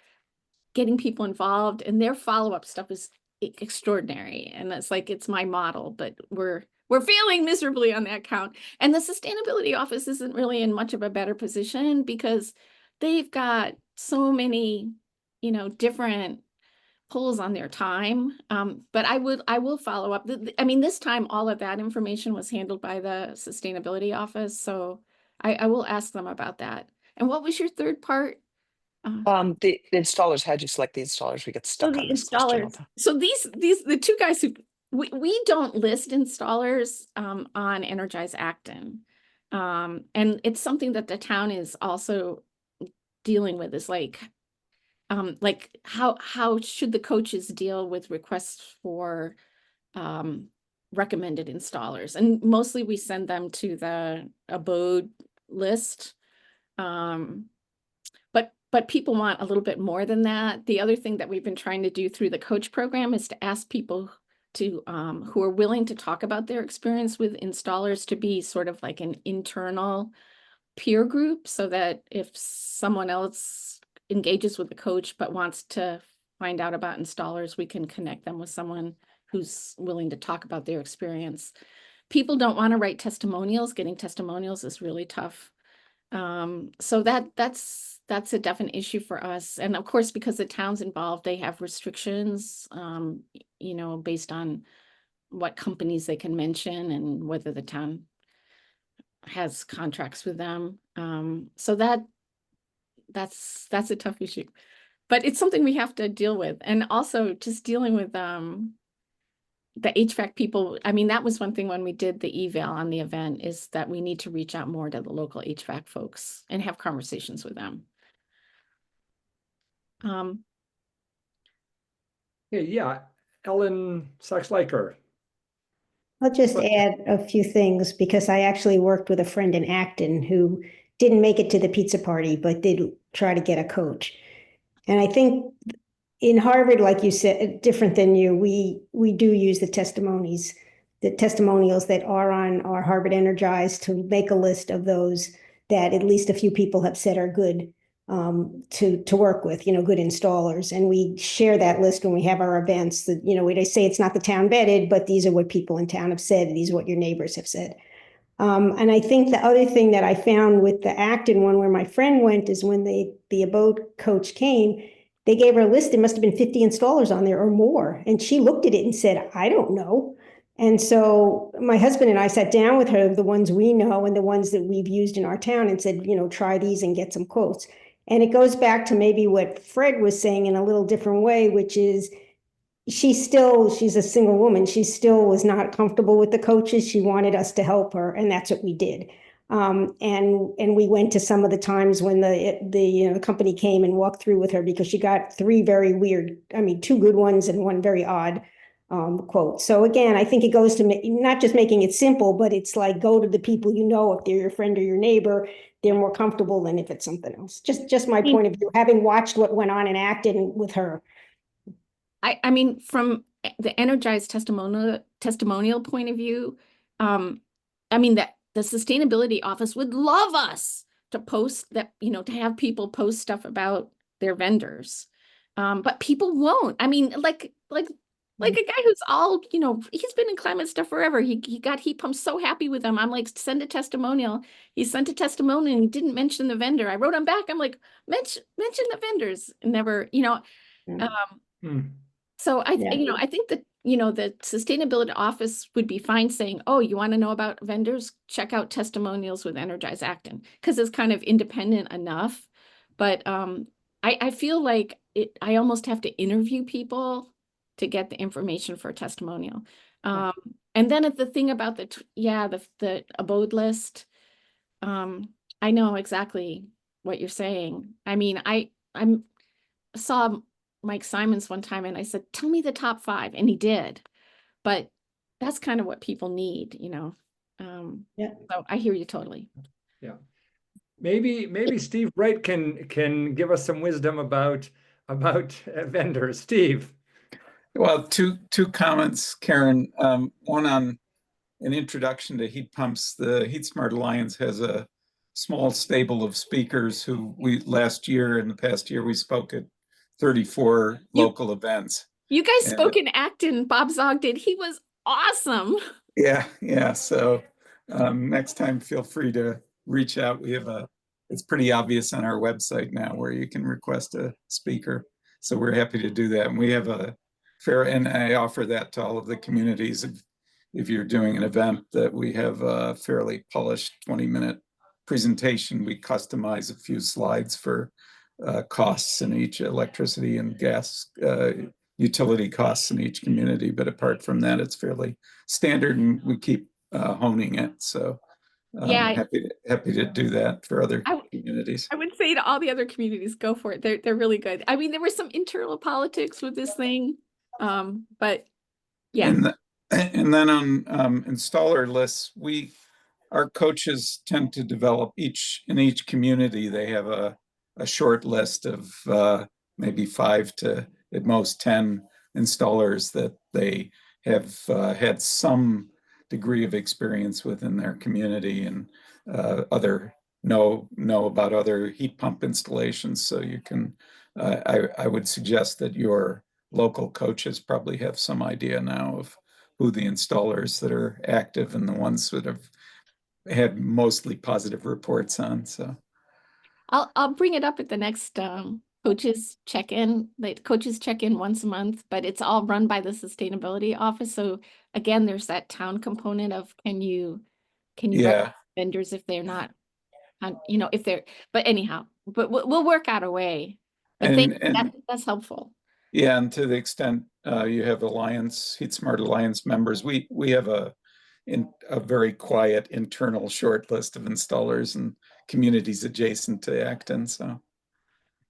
getting people involved, and their follow-up stuff is extraordinary. And that's like, it's my model, but we're failing miserably on that count. And the sustainability office isn't really in much of a better position because they've got so many, different pulls on their time. But I will follow up. I mean, this time all of that information was handled by the sustainability office. So I will ask them about that. And what was your third part? The installers, how'd you select the installers? We get So stuck the on this question all installers. the time. So the two guys who we don't list installers on Energize Acton. And it's something that the town is also dealing with, is like how should the coaches deal with requests for recommended installers? And mostly we send them to the abode list. But people want a little bit more than that. The other thing that we've been trying to do through the coach program is to ask people to who are willing to talk about their experience with installers to be sort of like an internal peer group, so that if someone else engages with the coach but wants to find out about installers, we can connect them with someone who's willing to talk about their experience. People don't want to write testimonials. Getting testimonials is really tough. So that's a definite issue for us. And of course, because the town's involved, they have restrictions, based on what companies they can mention and whether the town has contracts with them. So that's a tough issue, but it's something we have to deal with. And also just dealing with the HVAC people. I mean, that was one thing when we did the eval on the event, is that we need to reach out more to the local HVAC folks and have conversations with them. Yeah, Ellen Sachs-Leiker. I'll just add a few things, because I actually worked with a friend in Acton who didn't make it to the pizza party, but did try to get a coach. And I think in Harvard, like you said, different than you, we do use the testimonials that are on our Harvard Energize, to make a list of those that at least a few people have said are good to work with, good installers. And we share that list when we have our events, that, we say it's not the town vetted, but these are what people in town have said. These are what your neighbors have said. And I think the other thing that I found with the Acton one, where my friend went, is when the abode coach came, they gave her a list. There must have been 50 installers on there or more. And she looked at it and said, I don't know. And so my husband and I sat down with her, the ones we know and the ones that we've used in our town, and said, try these and get some quotes. And it goes back to maybe what Fred was saying in a little different way, which is she's a single woman. She still was not comfortable with the coaches. She wanted us to help her, and that's what we did. And we went to some of the times when the company came and walked through with her, because she got 3 very weird, 2 good ones and 1 very odd quote. So again, I think it goes to not just making it simple, but it's like, go to the people if they're your friend or your neighbor, they're more comfortable than if it's something else. Just my point of view, having watched what went on in Acton with her. I mean, from the Energized testimonial point of view, that the sustainability office would love us to post that, to have people post stuff about their vendors. But people won't. I mean, like a guy who's all, he's been in climate stuff forever. He got heat pumps, so happy with them. I'm like, send a testimonial. He sent a testimonial and he didn't mention the vendor. I wrote him back. I'm like, mention the vendors. Never, So I think that, the sustainability office would be fine saying, oh, you want to know about vendors? Check out testimonials with Energize Acton, because it's kind of independent enough. But I feel like I almost have to interview people to get the information for a testimonial. And then the thing about the abode list, I know exactly what you're saying. I mean, I saw Mike Simons one time and I said, tell me the top 5. And he did, but that's kind of what people need, So I hear you totally. Yeah. Maybe Steve Wright can give us some wisdom about vendors. Steve. Well, two comments, Karen. One on an introduction to heat pumps. The Heat Smart Alliance has a small stable of speakers who last year and the past year we spoke at 34 local events. You guys spoke in Acton. Bob Zog did. He was awesome. Yeah. So next time, feel free to reach out. It's pretty obvious on our website now where you can request a speaker. So we're happy to do that. And we have and I offer that to all of the communities. If you're doing an event, that we have a fairly polished 20-minute presentation. We customize a few slides for costs in each, electricity and gas utility costs in each community. But apart from that, it's fairly standard, and we keep honing it. So Yeah, happy to do that for other communities. I would say to all the other communities, go for it. They're really good. I mean, there was some internal politics with this thing, but yeah. And then on installer lists, our coaches tend to develop in each community. They have a short list of maybe 5 to at most 10 installers that they have had some degree of experience within their community, and know about other heat pump installations. So you can, I would suggest that your local coaches probably have some idea now of who the installers that are active and the ones that have had mostly positive reports on. So I'll bring it up at the next coaches check-in. Coaches check in once a month, but it's all run by the sustainability office. So again, there's that town component of can you recommend vendors if they're not if they're, but anyhow, but we'll work out a way. But that's helpful. Yeah, and to the extent you have Heat Smart Alliance members, we have a very quiet internal short list of installers and communities adjacent to Acton. So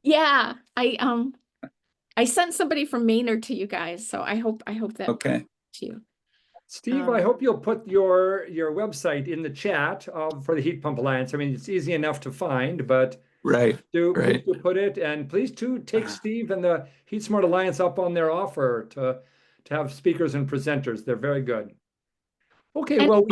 yeah, I sent somebody from Maynard to you guys, so I hope that okay to you. Steve, I hope you'll put your website in the chat for the Heat Pump Alliance. I mean, it's easy enough to find, but please do put it, and please too take Steve and the Heat Smart Alliance up on their offer to have speakers and presenters. They're very good. Okay, and well,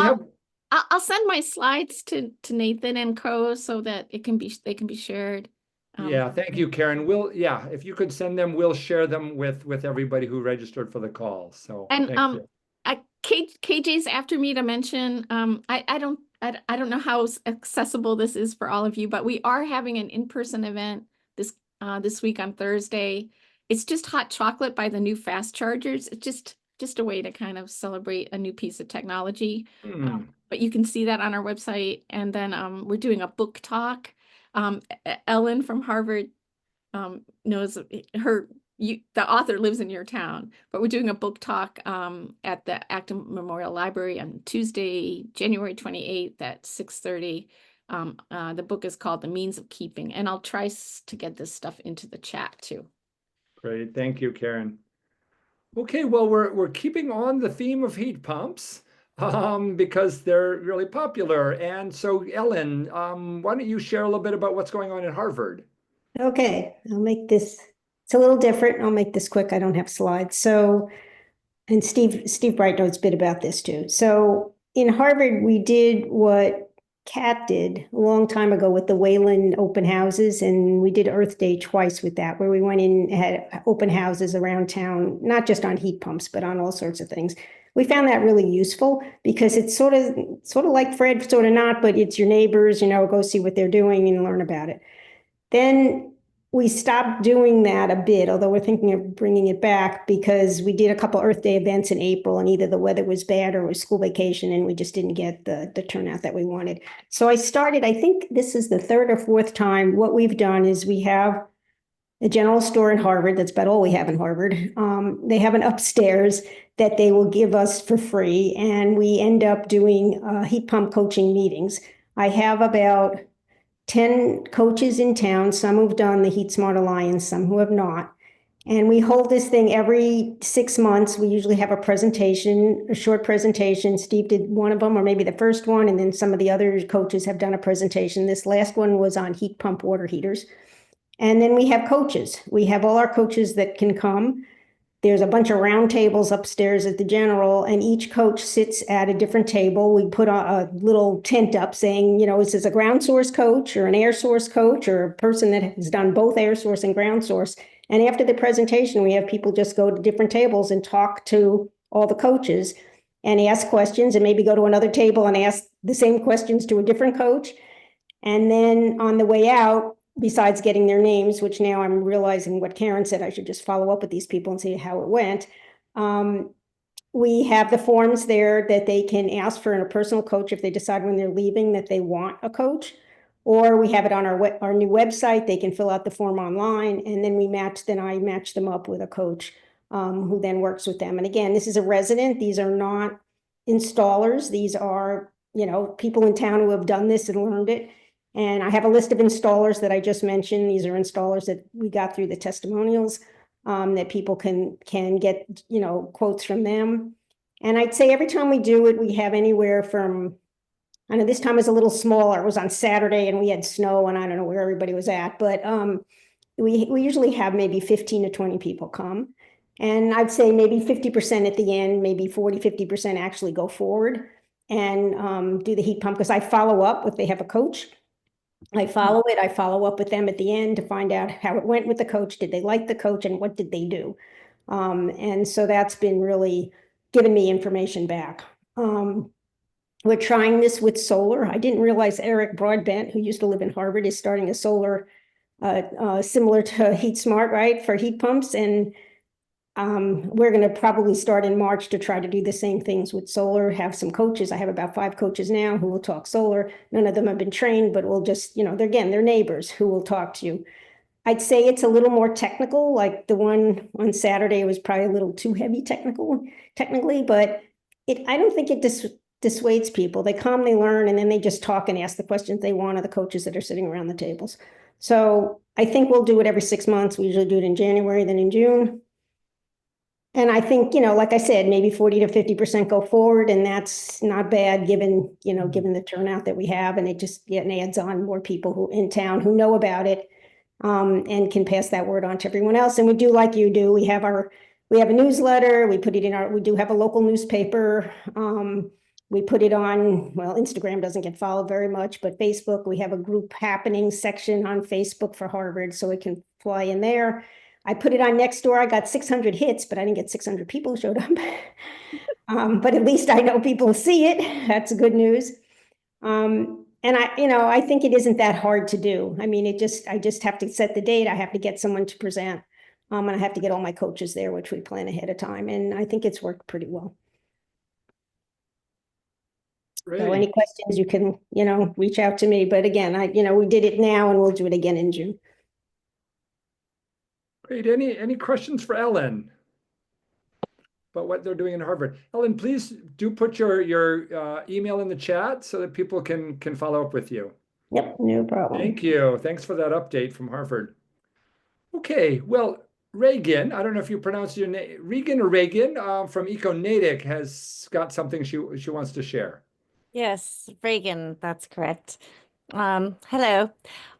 I'll send my slides to Nathan and Co so that they can be shared. Yeah, thank you, Karen. If you could send them, we'll share them with everybody who registered for the call. So and thank you. KJ's after me to mention. I don't know how accessible this is for all of you, but we are having an in-person event this week on Thursday. It's just hot chocolate by the new fast chargers. It's just a way to kind of celebrate a new piece of technology. But you can see that on our website. And then we're doing a book talk. Ellen from Harvard knows the author lives in your town, but we're doing a book talk at the Acton Memorial Library on Tuesday, January 28th at 6:30. The book is called The Means of Keeping, and I'll try to get this stuff into the chat too. Great, thank you, Karen. Okay, well, we're keeping on the theme of heat pumps because they're really popular. And so, Ellen, why don't you share a little bit about what's going on in Harvard? Okay, I'll make this. It's a little different. I'll make this quick. I don't have slides. So, and Steve Bright knows a bit about this too. So in Harvard, we did what Kat did a long time ago with the Wayland open houses, and we did Earth Day twice with that, where we went in and had open houses around town, not just on heat pumps, but on all sorts of things. We found that really useful because it's sort of like Fred, sort of not, but it's your neighbors, go see what they're doing and learn about it. Then we stopped doing that a bit, although we're thinking of bringing it back because we did a couple Earth Day events in April, and either the weather was bad or it was school vacation, and we just didn't get the turnout that we wanted. So I think this is the third or fourth time. What we've done is we have a general store in Harvard. That's about all we have in Harvard. They have an upstairs that they will give us for free, and we end up doing heat pump coaching meetings. I have about 10 coaches in town, some who've done the Heat Smart Alliance, some who have not. And we hold this thing every 6 months. We usually have a short presentation. Steve did one of them, or maybe the first one, and then some of the other coaches have done a presentation. This last one was on heat pump water heaters. And then we have coaches. We have all our coaches that can come. There's a bunch of round tables upstairs at the general, and each coach sits at a different table. We put a little tent up saying, is this a ground source coach or an air source coach or a person that has done both air source and ground source? And after the presentation, we have people just go to different tables and talk to all the coaches and ask questions, and maybe go to another table and ask the same questions to a different coach. And then on the way out, besides getting their names, which now I'm realizing what Karen said, I should just follow up with these people and see how it went. We have the forms there that they can ask for a personal coach if they decide when they're leaving that they want a coach, or we have it on our new website. They can fill out the form online, and then I match them up with a coach who then works with them. And again, this is a resident. These are not installers. These are, people in town who have done this and learned it. And I have a list of installers that I just mentioned. These are installers that we got through the testimonials, that people can get, quotes from them. And I'd say every time we do it, we have anywhere from, I know this time is a little smaller. It was on Saturday and we had snow and I don't know where everybody was at, but we usually have maybe 15 to 20 people come. And I'd say maybe 50% at the end, maybe 40, 50% actually go forward and do the heat pump, because I follow up if they have a coach. I follow it. I follow up with them at the end to find out how it went with the coach. Did they like the coach and what did they do? And so that's been really giving me information back. We're trying this with solar. I didn't realize Eric Broadbent, who used to live in Harvard, is starting a solar similar to Heat Smart, right, for heat pumps. And we're going to probably start in March to try to do the same things with solar, have some coaches. I have about 5 coaches now who will talk solar. None of them have been trained, but we'll just, they're neighbors who will talk to you. I'd say it's a little more technical, like the one on Saturday was probably a little too heavy technically, but I don't think it dissuades people. They come, they learn, and then they just talk and ask the questions they want of the coaches that are sitting around the tables. So I think we'll do it every 6 months. We usually do it in January, then in June. And I think, like I said, maybe 40 to 50% go forward, and that's not bad given the turnout that we have, and it just adds on more people who in town who know about it, and can pass that word on to everyone else. And we do like you do. We have a newsletter. We do have a local newspaper. We put it on, well, Instagram doesn't get followed very much, but Facebook, we have a group happening section on Facebook for Harvard, so it can fly in there. I put it on Nextdoor. I got 600 hits, but I didn't get 600 people who showed up. But at least I know people see it. That's good news. And I think it isn't that hard to do. I mean, I just have to set the date. I have to get someone to present. And I have to get all my coaches there, which we plan ahead of time. And I think it's worked pretty well. Great. So any questions, you can, reach out to me. But again, we did it now and we'll do it again in June. Great. Any questions for Ellen about what they're doing in Harvard? Ellen, please do put your email in the chat so that people can follow up with you. Yep, no problem. Thank you. Thanks for that update from Harvard. Okay, well, Reagan, I don't know if you pronounce your name, Regan or Reagan, from EcoNatick has got something she wants to share. Yes, Reagan, that's correct. Hello.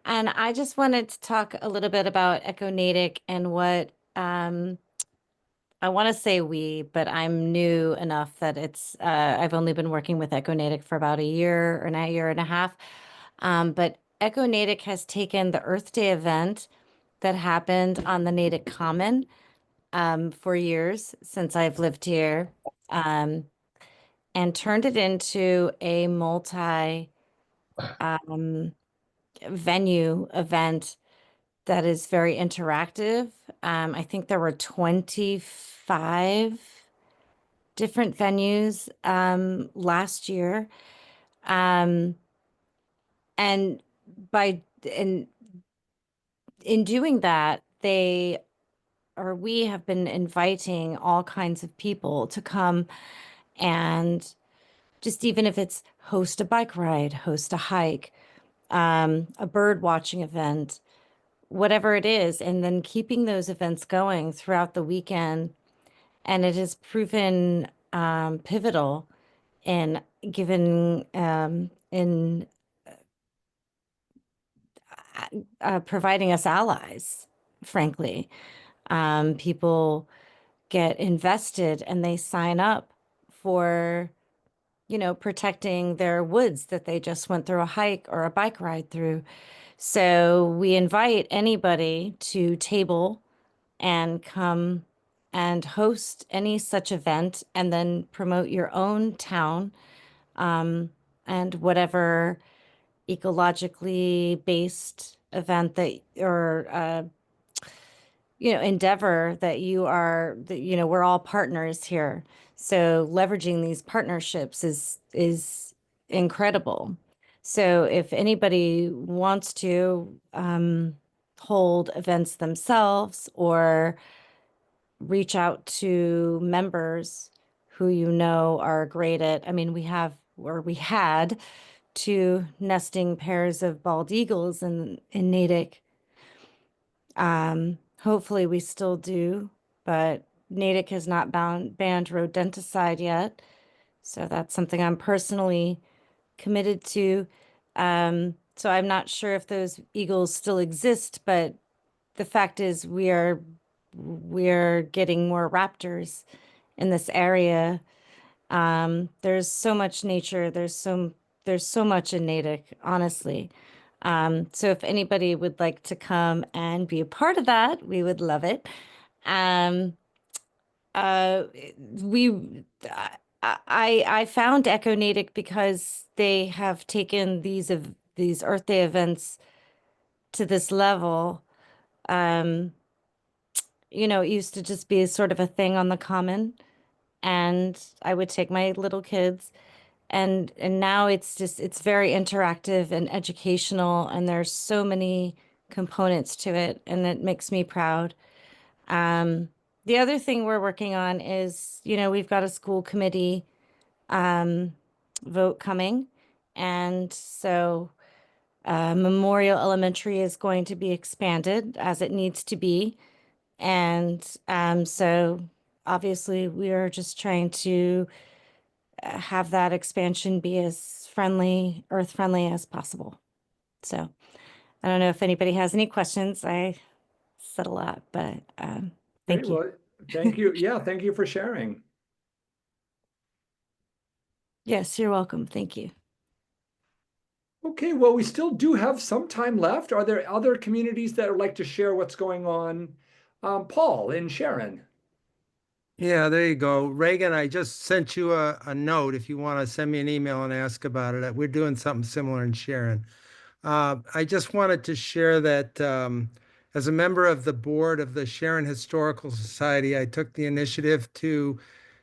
And I just wanted to talk a little bit about EcoNatick and what I want to say but I'm new enough that I've only been working with EcoNatick for about a year or a year and a half. But EcoNatick has taken the Earth Day event that happened on the Natick Common for years since I've lived here, and turned it into a venue event that is very interactive. I think there were 25 different venues last year. And in doing that, we have been inviting all kinds of people to come and just, even if it's host a bike ride, host a hike, a bird watching event, whatever it is, and then keeping those events going throughout the weekend. And it has proven pivotal in providing us allies, frankly. People get invested and they sign up for, protecting their woods that they just went through a hike or a bike ride through. So we invite anybody to table and come and host any such event, and then promote your own town and whatever ecologically based event or endeavor that we're all partners here. So leveraging these partnerships is incredible. So if anybody wants to hold events themselves or reach out to members who you know are great at, I mean, we had 2 nesting pairs of bald eagles in Natick. Hopefully we still do, but Natick has not banned rodenticide yet. So that's something I'm personally committed to. So I'm not sure if those eagles still exist, but the fact is we're getting more raptors in this area. There's so much nature. There's so much in Natick, honestly. So if anybody would like to come and be a part of that, we would love it. Um, we I found Echo Natick because they have taken these Earth Day events to this level. It used to just be sort of a thing on the common, and I would take my little kids, and now it's very interactive and educational, and there's so many components to it, and it makes me proud. The other thing we're working on is, we've got a school committee vote coming. And so Memorial Elementary is going to be expanded as it needs to be. And so obviously we are just trying to have that expansion be as earth friendly as possible. So I don't know if anybody has any questions. I said a lot, but thank you. Well, thank you. Yeah, thank you for sharing. Yes, you're welcome. Thank you. Okay, well, we still do have some time left. Are there other communities that would like to share what's going on? Paul and Sharon. Yeah, there you go. Reagan, I just sent you a note if you want to send me an email and ask about it. We're doing something similar in Sharon. I just wanted to share that as a member of the board of the Sharon Historical Society, I took the initiative to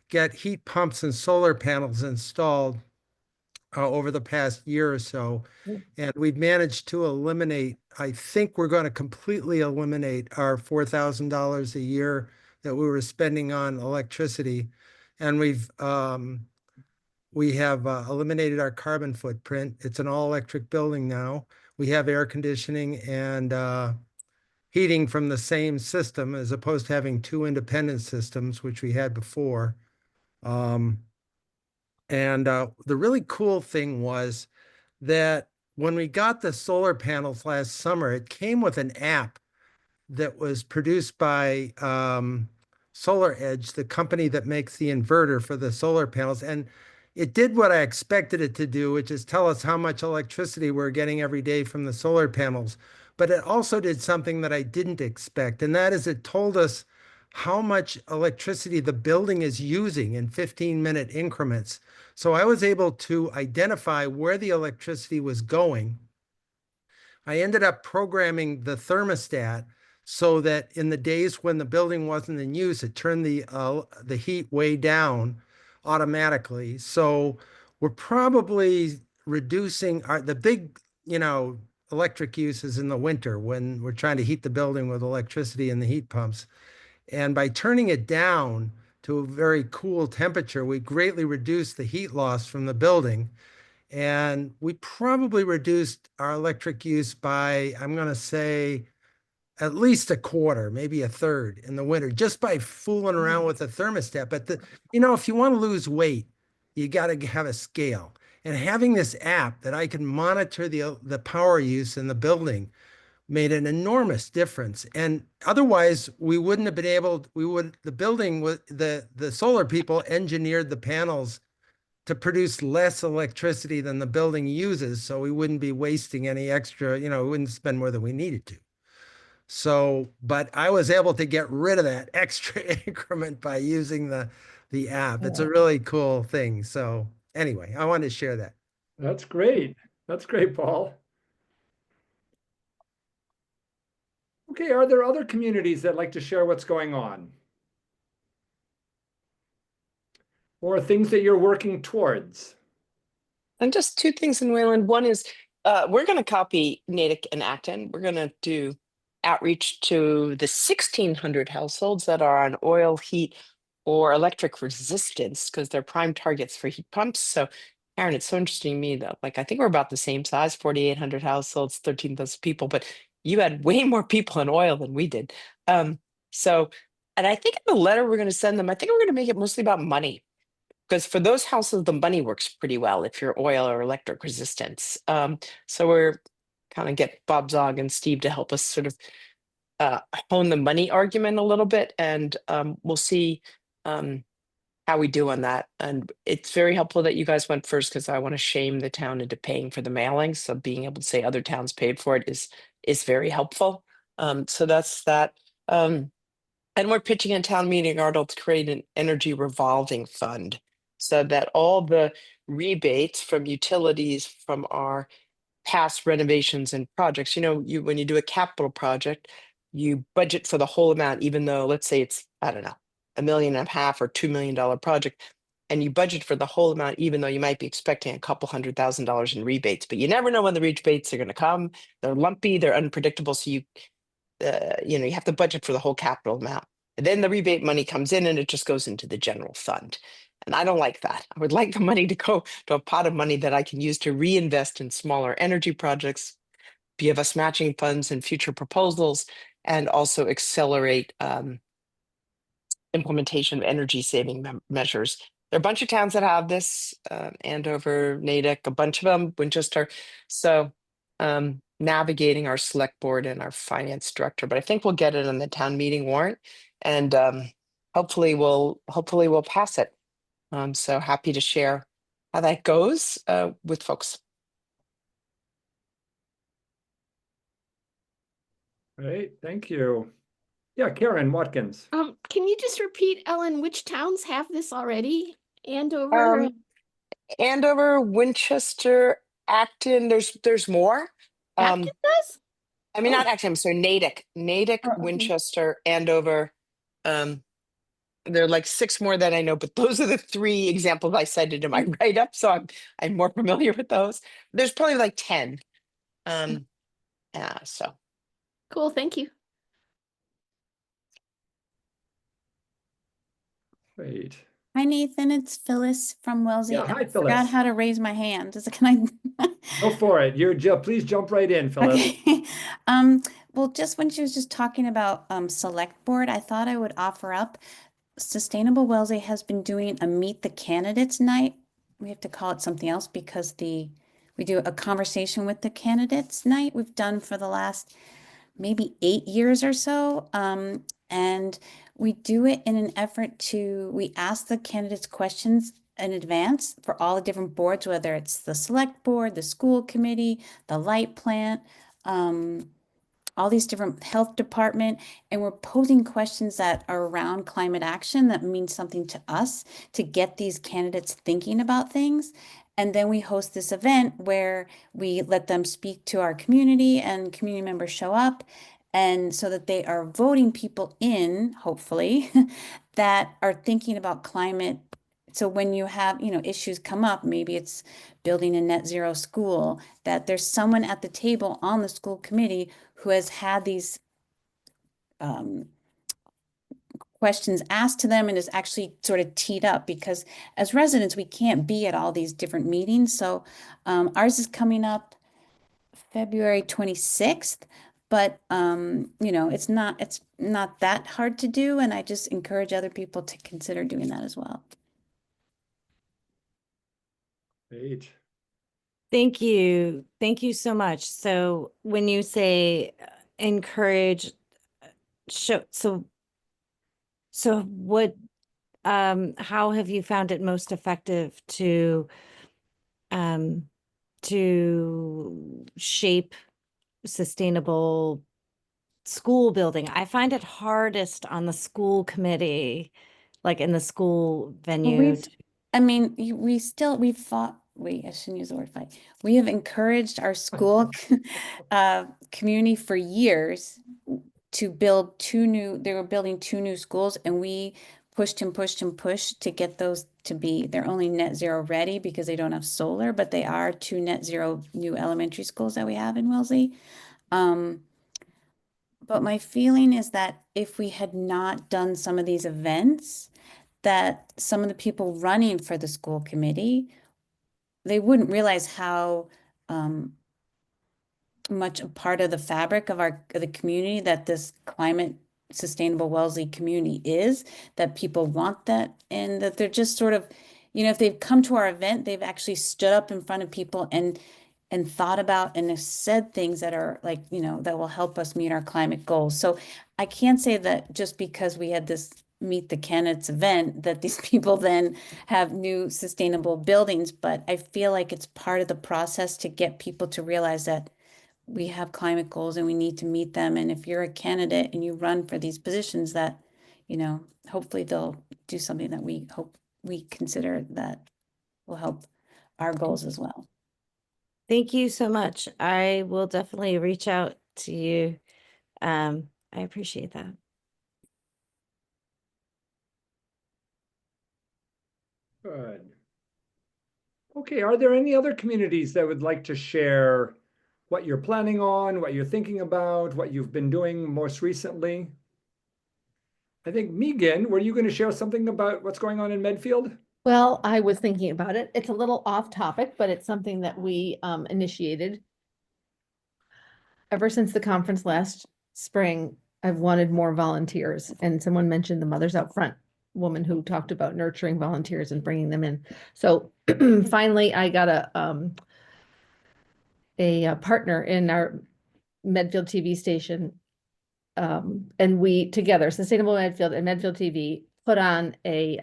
get heat pumps and solar panels installed over the past year or so. And we've managed to eliminate, I think we're going to completely eliminate our $4,000 a year that we were spending on electricity. And we have eliminated our carbon footprint. It's an all-electric building now. We have air conditioning and heating from the same system as opposed to having 2 independent systems, which we had before. The really cool thing was that when we got the solar panels last summer, it came with an app that was produced by Solar Edge, the company that makes the inverter for the solar panels. And it did what I expected it to do, which is tell us how much electricity we're getting every day from the solar panels. But it also did something that I didn't expect, and that is it told us how much electricity the building is using in 15-minute increments. So I was able to identify where the electricity was going. I ended up programming the thermostat so that in the days when the building wasn't in use, it turned the heat way down automatically. So we're probably reducing the big, electric uses in the winter when we're trying to heat the building with electricity and the heat pumps. And by turning it down to a very cool temperature, we greatly reduced the heat loss from the building. And we probably reduced our electric use by, I'm going to say, at least a quarter, maybe a third in the winter, just by fooling around with the thermostat. But if you want to lose weight, you got to have a scale. And having this app that I can monitor the power use in the building made an enormous difference. And otherwise, we wouldn't have been able, the building, the solar people engineered the panels to produce less electricity than the building uses, so we wouldn't be wasting any extra, we wouldn't spend more than we needed to. So, but I was able to get rid of that extra increment by using the app. It's a really cool thing. So anyway, I wanted to share that. That's great. That's great, Paul. Okay, are there other communities that like to share what's going on? Or things that you're working towards? And just two things in Wayland. One is we're going to copy Natick and Acton. We're going to do outreach to the 1,600 households that are on oil, heat, or electric resistance because they're prime targets for heat pumps. So, Karen, it's so interesting to me that, like, I think we're about the same size, 4,800 households, 13,000 people, but you had way more people in oil than we did. So, and I think in the letter we're going to send them, I think we're going to make it mostly about money because for those houses, the money works pretty well if you're oil or electric resistance. So we're kind of get Bob Zog and Steve to help us sort of hone the money argument a little bit, and we'll see how we do on that. And it's very helpful that you guys went first because I want to shame the town into paying for the mailings. So being able to say other towns paid for it is very helpful. So that's that. And we're pitching a town meeting article to create an energy revolving fund so that all the rebates from utilities from our past renovations and projects, when you do a capital project, you budget for the whole amount, even though, let's say it's, I don't know, $1.5 million or $2 million project, and you budget for the whole amount, even though you might be expecting a couple $100,000 in rebates, but you never know when the rebates are going to come. They're lumpy, they're unpredictable. So you have to budget for the whole capital amount. And then the rebate money comes in and it just goes into the general fund. And I don't like that. I would like the money to go to a pot of money that I can use to reinvest in smaller energy projects, give us matching funds and future proposals, and also accelerate implementation of energy saving measures. There are a bunch of towns that have this, Andover, Natick, a bunch of them, Winchester. So navigating our select board and our finance director, but I think we'll get it on the town meeting warrant, and hopefully we'll pass it. So happy to share how that goes with folks. Great, thank you. Yeah, Karen Watkins. Can you just repeat, Ellen, which towns have this already? Andover? Andover, Winchester, Acton, there's more. Acton does? I mean, not Acton, so Natick, Winchester, Andover. There are like 6 more that I know, but those are the 3 examples I cited in my write-up, so I'm more familiar with those. There's probably like 10. So cool, thank you. Great. Hi, Nathan. It's Phyllis from Wellesley. Yeah, hi, I forgot Phyllis. how to raise my hand. Can I? Go for it. Please jump right in, Phyllis. Okay. Well, just when she was just talking about select board, I thought I would offer up Sustainable Wellesley has been doing a Meet the Candidates night. We have to call it something else because we do a conversation with the candidates night we've done for the last maybe 8 years or so. And we do it in an effort we ask the candidates questions in advance for all the different boards, whether it's the select board, the school committee, the light plant, all these different health department, and we're posing questions that are around climate action that mean something to us to get these candidates thinking about things. And then we host this event where we let them speak to our community and community members show up. And so that they are voting people in, hopefully, that are thinking about climate. So when you have, issues come up, maybe it's building a net zero school, that there's someone at the table on the school committee who has had these questions asked to them and is actually sort of teed up, because as residents, we can't be at all these different meetings. So ours is coming up February 26th, but it's not that hard to do. And I just encourage other people to consider doing that as well. Great. Thank you. Thank you so much. So when you say encourage, so what, how have you found it most effective to shape sustainable school building? I find it hardest on the school committee, like in the school venue. We've fought, I shouldn't use the word fight. We have encouraged our school community for years to build they were building 2 new schools, and we pushed and pushed and pushed to get those to be, they're only net zero ready because they don't have solar, but they are 2 net zero new elementary schools that we have in Wellesley. But my feeling is that if we had not done some of these events, that some of the people running for the school committee, they wouldn't realize how much a part of the fabric of the community that this climate sustainable Wellesley community is, that people want that, and that they're just sort of, if they've come to our event, they've actually stood up in front of people and thought about and have said things that are like, that will help us meet our climate goals. So I can't say that just because we had this Meet the Candidates event that these people then have new sustainable buildings, but I feel like it's part of the process to get people to realize that we have climate goals and we need to meet them. And if you're a candidate and you run for these positions, that, hopefully they'll do something that we hope we consider that will help our goals as well. Thank you so much. I will definitely reach out to you. I appreciate that. Good. Okay, are there any other communities that would like to share what you're planning on, what you're thinking about, what you've been doing most recently? I think, Megan, were you going to share something about what's going on in Medfield? Well, I was thinking about it. It's a little off topic, but it's something that we initiated. Ever since the conference last spring, I've wanted more volunteers, and someone mentioned the Mothers Out Front woman who talked about nurturing volunteers and bringing them in. So finally, I got a partner in our Medfield TV station, and we together, Sustainable Medfield and Medfield TV, put on a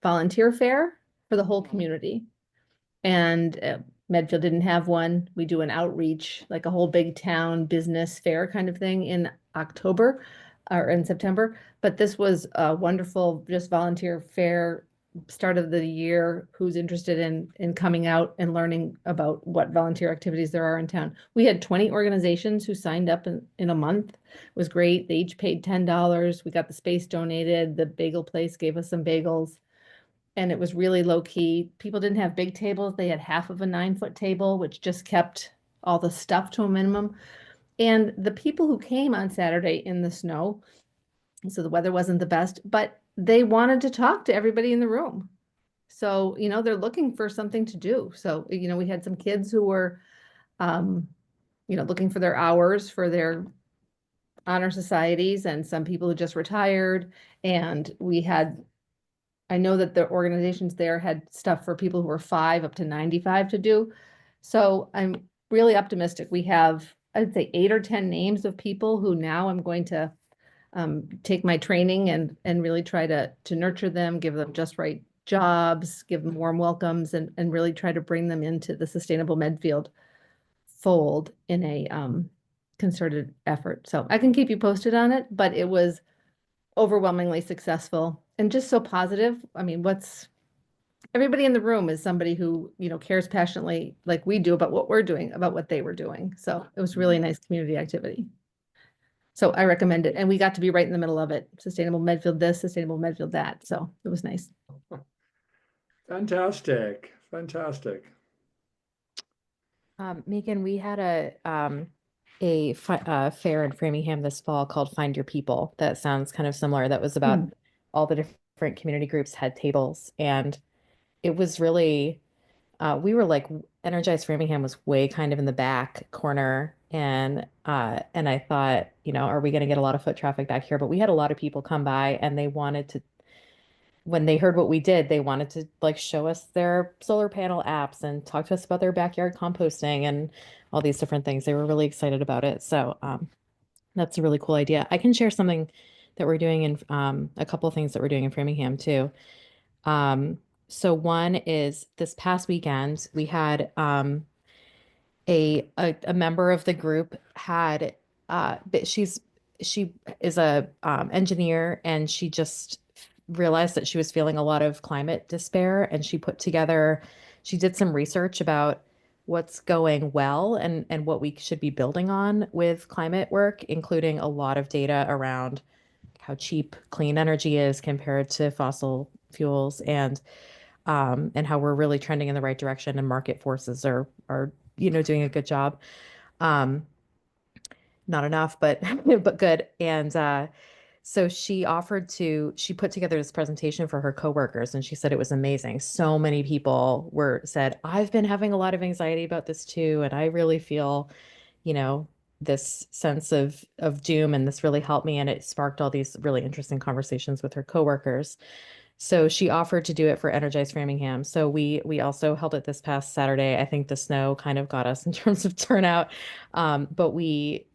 volunteer fair for the whole community. And Medfield didn't have one. We do an outreach, like a whole big town business fair kind of thing in October or in September. But this was a wonderful, just volunteer fair, start of the year, who's interested in coming out and learning about what volunteer activities there are in town. We had 20 organizations who signed up in a month. It was great. They each paid $10. We got the space donated. The bagel place gave us some bagels. And it was really low key. People didn't have big tables. They had half of a 9-foot table, which just kept all the stuff to a minimum. And the people who came on Saturday in the snow, so the weather wasn't the best, but they wanted to talk to everybody in the room. So, they're looking for something to do. So, we had some kids who were, looking for their hours for their honor societies, and some people who just retired. And I know that the organizations there had stuff for people who were 5 up to 95 to do. So I'm really optimistic. We have, I'd say, 8 or 10 names of people who now I'm going to take my training and really try to nurture them, give them just right jobs, give them warm welcomes, and really try to bring them into the Sustainable Medfield fold in a concerted effort. So I can keep you posted on it, but it was overwhelmingly successful and just so positive. I mean, everybody in the room is somebody who, cares passionately like we do about what we're doing, about what they were doing. So it was really nice community activity. So I recommend it. And we got to be right in the middle of it. Sustainable Medfield this, Sustainable Medfield that. So it was nice. Fantastic. Fantastic. Megan, we had a fair in Framingham this fall called Find Your People. That sounds kind of similar. That was about all the different community groups had tables, and it was really, we were like, Energize Framingham was way kind of in the back corner, and I thought, are we going to get a lot of foot traffic back here? But we had a lot of people come by, and they wanted to, when they heard what we did, they wanted to like show us their solar panel apps and talk to us about their backyard composting and all these different things. They were really excited about it. So that's a really cool idea. I can share something that we're doing in a couple of things that we're doing in Framingham too. So one is this past weekend, we had a member of the group had she is a engineer, and she just realized that she was feeling a lot of climate despair, and she did some research about what's going well and what we should be building on with climate work, including a lot of data around how cheap clean energy is compared to fossil fuels, and how we're really trending in the right direction, and market forces are doing a good job. Not enough, but but good. And so she put together this presentation for her coworkers, and she said it was amazing. So many people said, I've been having a lot of anxiety about this too, and I really feel, this sense of doom, and this really helped me, and it sparked all these really interesting conversations with her coworkers. So she offered to do it for Energize Framingham. So we also held it this past Saturday. I think the snow kind of got us in terms of turnout, but we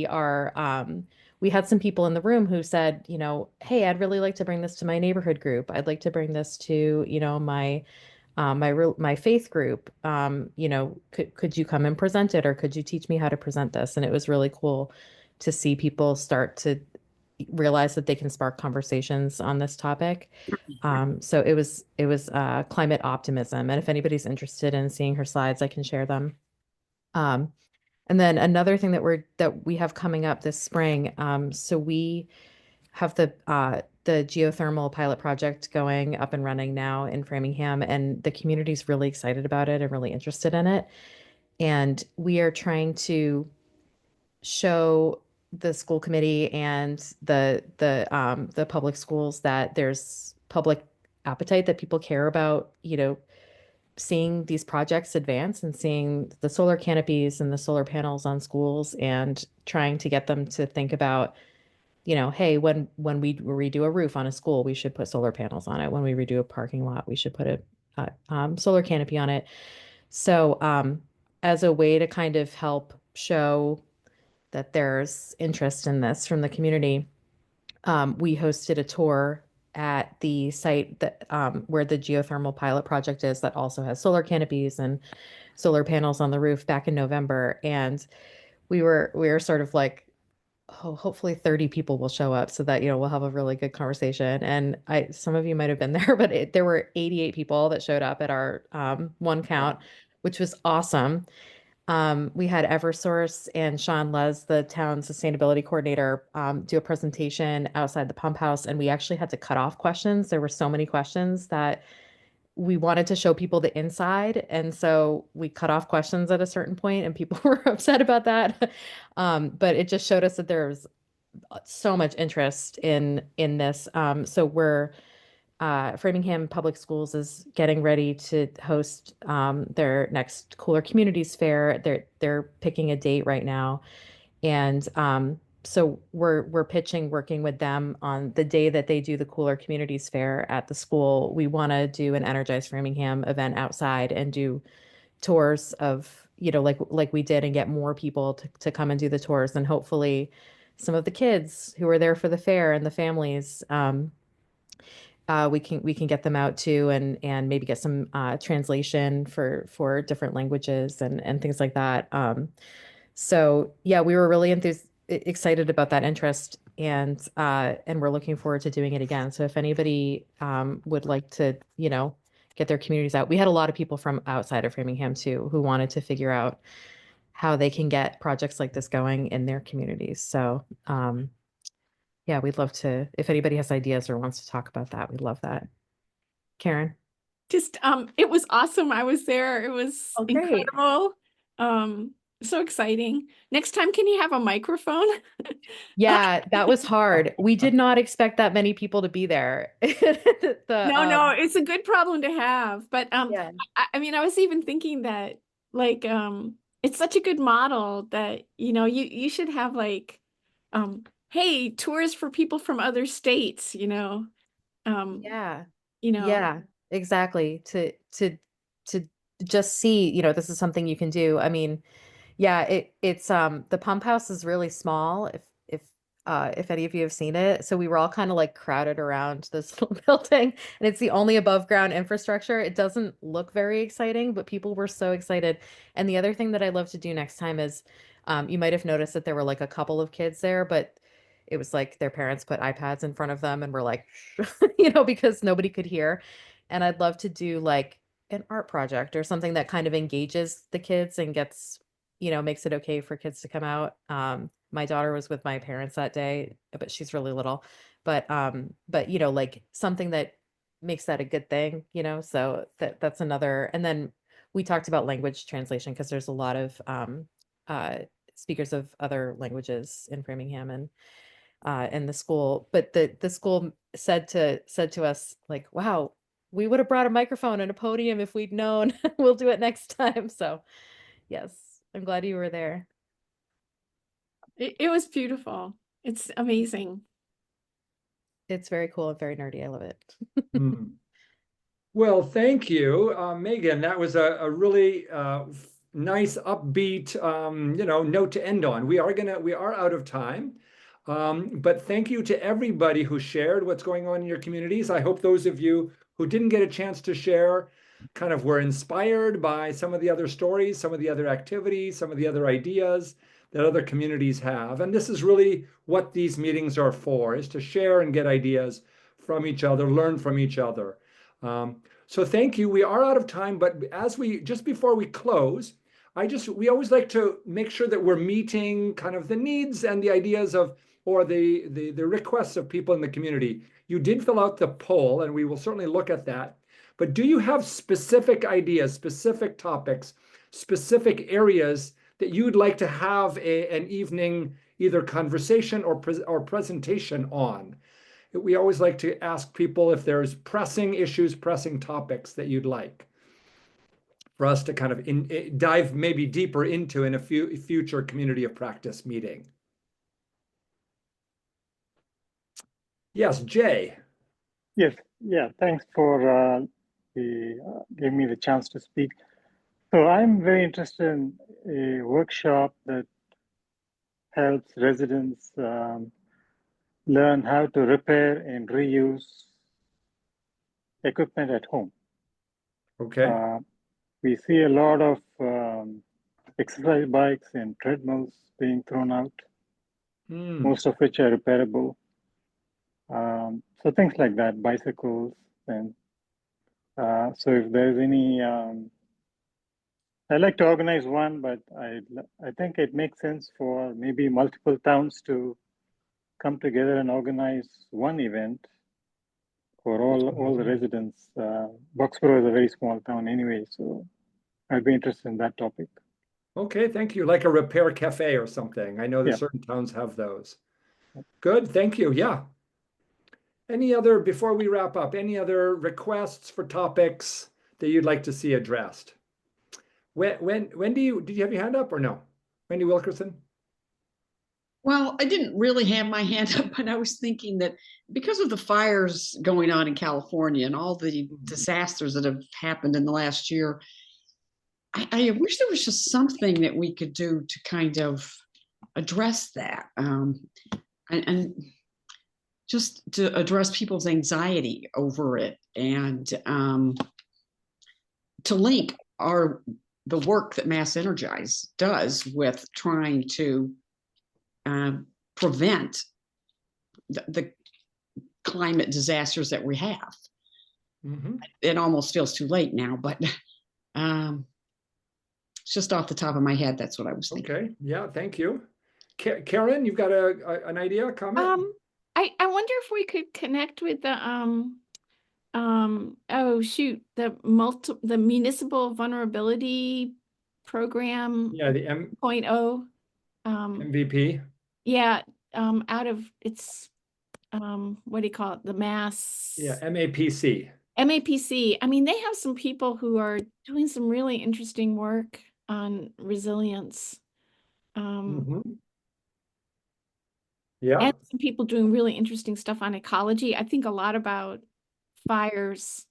had some people in the room who said, hey, I'd really like to bring this to my neighborhood group. I'd like to bring this to, my faith group. Could you come and present it, or could you teach me how to present this? And it was really cool to see people start to realize that they can spark conversations on this topic. So it was climate optimism. And if anybody's interested in seeing her slides, I can share them. And then another thing that we have coming up this spring. So we have the geothermal pilot project going up and running now in Framingham, and the community's really excited about it and really interested in it. And we are trying to show the school committee and the public schools that there's public appetite, that people care about, seeing these projects advance and seeing the solar canopies and the solar panels on schools, and trying to get them to think about, hey, when we redo a roof on a school, we should put solar panels on it. When we redo a parking lot, we should put a solar canopy on it. So as a way to kind of help show that there's interest in this from the community, we hosted a tour at the site that where the geothermal pilot project is, that also has solar canopies and solar panels on the roof, back in November. And we were sort of like, oh, hopefully 30 people will show up so that, we'll have a really good conversation. And some of you might have been there, but there were 88 people that showed up at our one count, which was awesome. We had Eversource and Sean Les, the town sustainability coordinator, do a presentation outside the pump house, and we actually had to cut off questions. There were so many questions that we wanted to show people the inside, and so we cut off questions at a certain point, and people were upset about that. But it just showed us that there's so much interest in this. So we're Framingham Public Schools is getting ready to host their next Cooler Communities Fair. They're picking a date right now, and so we're pitching, working with them on the day that they do the Cooler Communities Fair at the school. We want to do an Energize Framingham event outside and do tours of, like we did, and get more people to come and do the tours, and hopefully some of the kids who are there for the fair and the families. We can get them out too, and maybe get some translation for different languages and things like that. So yeah, we were really excited about that interest, and we're looking forward to doing it again. So if anybody would like to, get their communities out, we had a lot of people from outside of Framingham too, who wanted to figure out how they can get projects like this going in their communities. So yeah, we'd love to, if anybody has ideas or wants to talk about that, we'd love that. Karen? Just it was awesome. I was there. It was great. incredible. So exciting. Next time, can you have a microphone? Yeah, that was hard. We did not expect that many people to be there. No, it's a good problem to have. But yeah. I mean, I was even thinking that, like, it's such a good model that, you should have, like, hey, tours for people from other states, Yeah. you know. Yeah, exactly. To just see, this is something you can do. I mean, yeah, it's the pump house is really small, if any of you have seen it. So we were all kind of like crowded around this little building, and it's the only above ground infrastructure. It doesn't look very exciting, but people were so excited. And the other thing that I love to do next time is, you might have noticed that there were like a couple of kids there, but it was like their parents put iPads in front of them and were like, because nobody could hear. And I'd love to do like an art project or something that kind of engages the kids and gets, makes it okay for kids to come out. My daughter was with my parents that day, but she's really little. but you know, like something that makes that a good thing, you know, so that's another. And then we talked about language translation because there's a lot of speakers of other languages in Framingham and in the school. But the school said to us, like, wow, we would have brought a microphone and a podium if we'd known. We'll do it next time. So yes, I'm glad you were there. It was beautiful. It's amazing. It's very cool and very nerdy. I love it. Hmm. Well, thank you, Megan. That was a really nice, upbeat, note to end on. We are out of time, but thank you to everybody who shared what's going on in your communities. I hope those of you who didn't get a chance to share kind of were inspired by some of the other stories, some of the other activities, some of the other ideas that other communities have. And this is really what these meetings are for, is to share and get ideas from each other, learn from each other. So thank you. We are out of time, but just before we close, we always like to make sure that we're meeting kind of the needs and the ideas of, or the requests of people in the community. You did fill out the poll, and we will certainly look at that. But do you have specific ideas, specific topics, specific areas that you'd like to have an evening, either conversation or presentation on? We always like to ask people if there's pressing issues, pressing topics that you'd like for us to kind of dive maybe deeper into in a future community of practice meeting. Yes, Jay. Yes, yeah, thanks for giving me the chance to speak. So I'm very interested in a workshop that helps residents learn how to repair and reuse equipment at home. Okay. We see a lot of exercise bikes and treadmills being thrown out, most of which are repairable. So things like that, bicycles, and so if there's any, I'd like to organize one, but I think it makes sense for maybe multiple towns to come together and organize one event for all the residents. Boxborough is a very small town anyway, so I'd be interested in that topic. Okay, thank you. Like a repair cafe or something. I know that certain towns have those. Good, thank you. Yeah. Before we wrap up, any other requests for topics that you'd like to see addressed? Wendy, did you have your hand up or no? Wendy Wilkerson? Well, I didn't really have my hand up, but I was thinking that because of the fires going on in California and all the disasters that have happened in the last year, I wish there was just something that we could do to kind of address that, and just to address people's anxiety over it, and to link the work that MassEnergize does with trying to prevent the climate disasters that we have. It almost feels too late now, but it's just off the top of my head. That's what I was thinking. Okay, yeah, thank you. Karen, you've got an idea, comment? I wonder if we could connect with the the municipal vulnerability program. Yeah, the M.0. MVP. Yeah, it's what do you call it? The Mass. Yeah, MAPC. MAPC. I mean, they have some people who are doing some really interesting work on resilience. Yeah. And some people doing really interesting stuff on ecology. I think a lot about fires,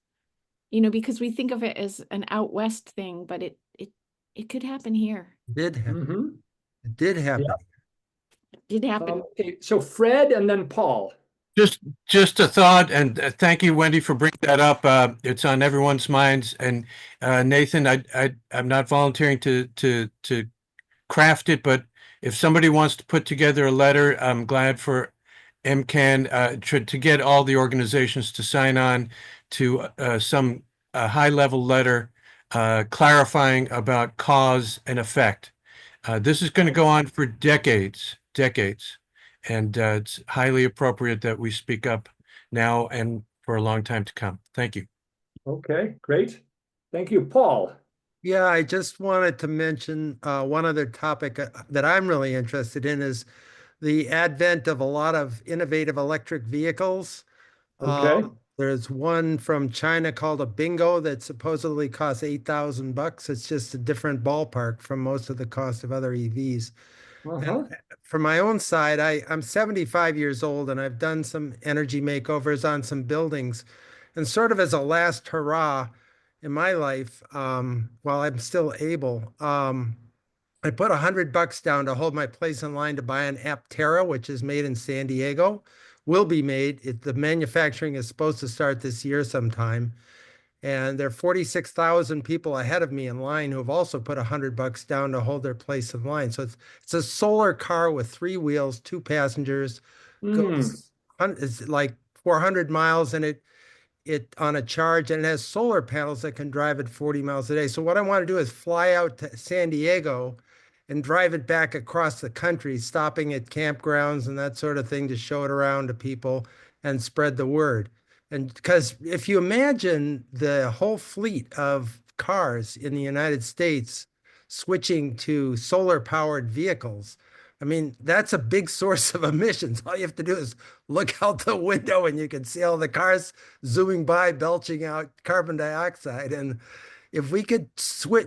because we think of it as an out west thing, but it could happen here. Did happen. It did happen. It did happen. Okay, so Fred and then Paul. Just a thought, and thank you, Wendy, for bringing that up. It's on everyone's minds. And Nathan, I'm not volunteering to craft it, but if somebody wants to put together a letter, I'm glad for MCAN to get all the organizations to sign on to some high-level letter clarifying about cause and effect. This is going to go on for decades. And it's highly appropriate that we speak up now and for a long time to come. Thank you. Okay, great. Thank you, Paul. Yeah, I just wanted to mention one other topic that I'm really interested in is the advent of a lot of innovative electric vehicles. Okay. There's one from China called a Bingo that supposedly costs $8,000. It's just a different ballpark from most of the cost of other EVs. And for my own side, I'm 75 years old and I've done some energy makeovers on some buildings. And sort of as a last hurrah in my life, while I'm still able, I put $100 down to hold my place in line to buy an Aptera, which is made in San Diego. Will be made. The manufacturing is supposed to start this year sometime. And there are 46,000 people ahead of me in line who have also put $100 down to hold their place in line. So it's a solar car with 3 wheels, 2 passengers, goes it's like 400 miles, and it on a charge, and it has solar panels that can drive at 40 miles a day. So what I want to do is fly out to San Diego and drive it back across the country, stopping at campgrounds and that sort of thing to show it around to people and spread the word. And because if you imagine the whole fleet of cars in the United States switching to solar powered vehicles, I mean, that's a big source of emissions. All you have to do is look out the window and you can see all the cars zooming by, belching out carbon dioxide. And if we could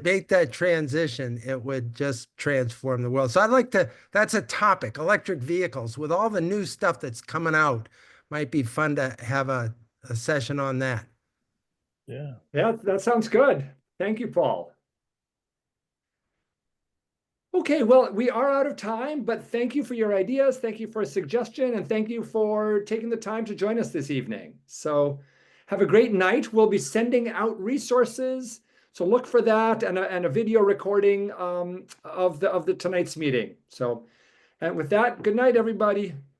make that transition, it would just transform the world. So I'd like to, that's a topic, electric vehicles. With all the new stuff that's coming out, might be fun to have a session on that. Yeah. Yeah, that sounds good. Thank you, Paul. Okay, well, we are out of time, but thank you for your ideas. Thank you for a suggestion, and thank you for taking the time to join us this evening. So have a great night. We'll be sending out resources. So look for that and a video recording of the tonight's meeting. So, and with that, good night, everybody.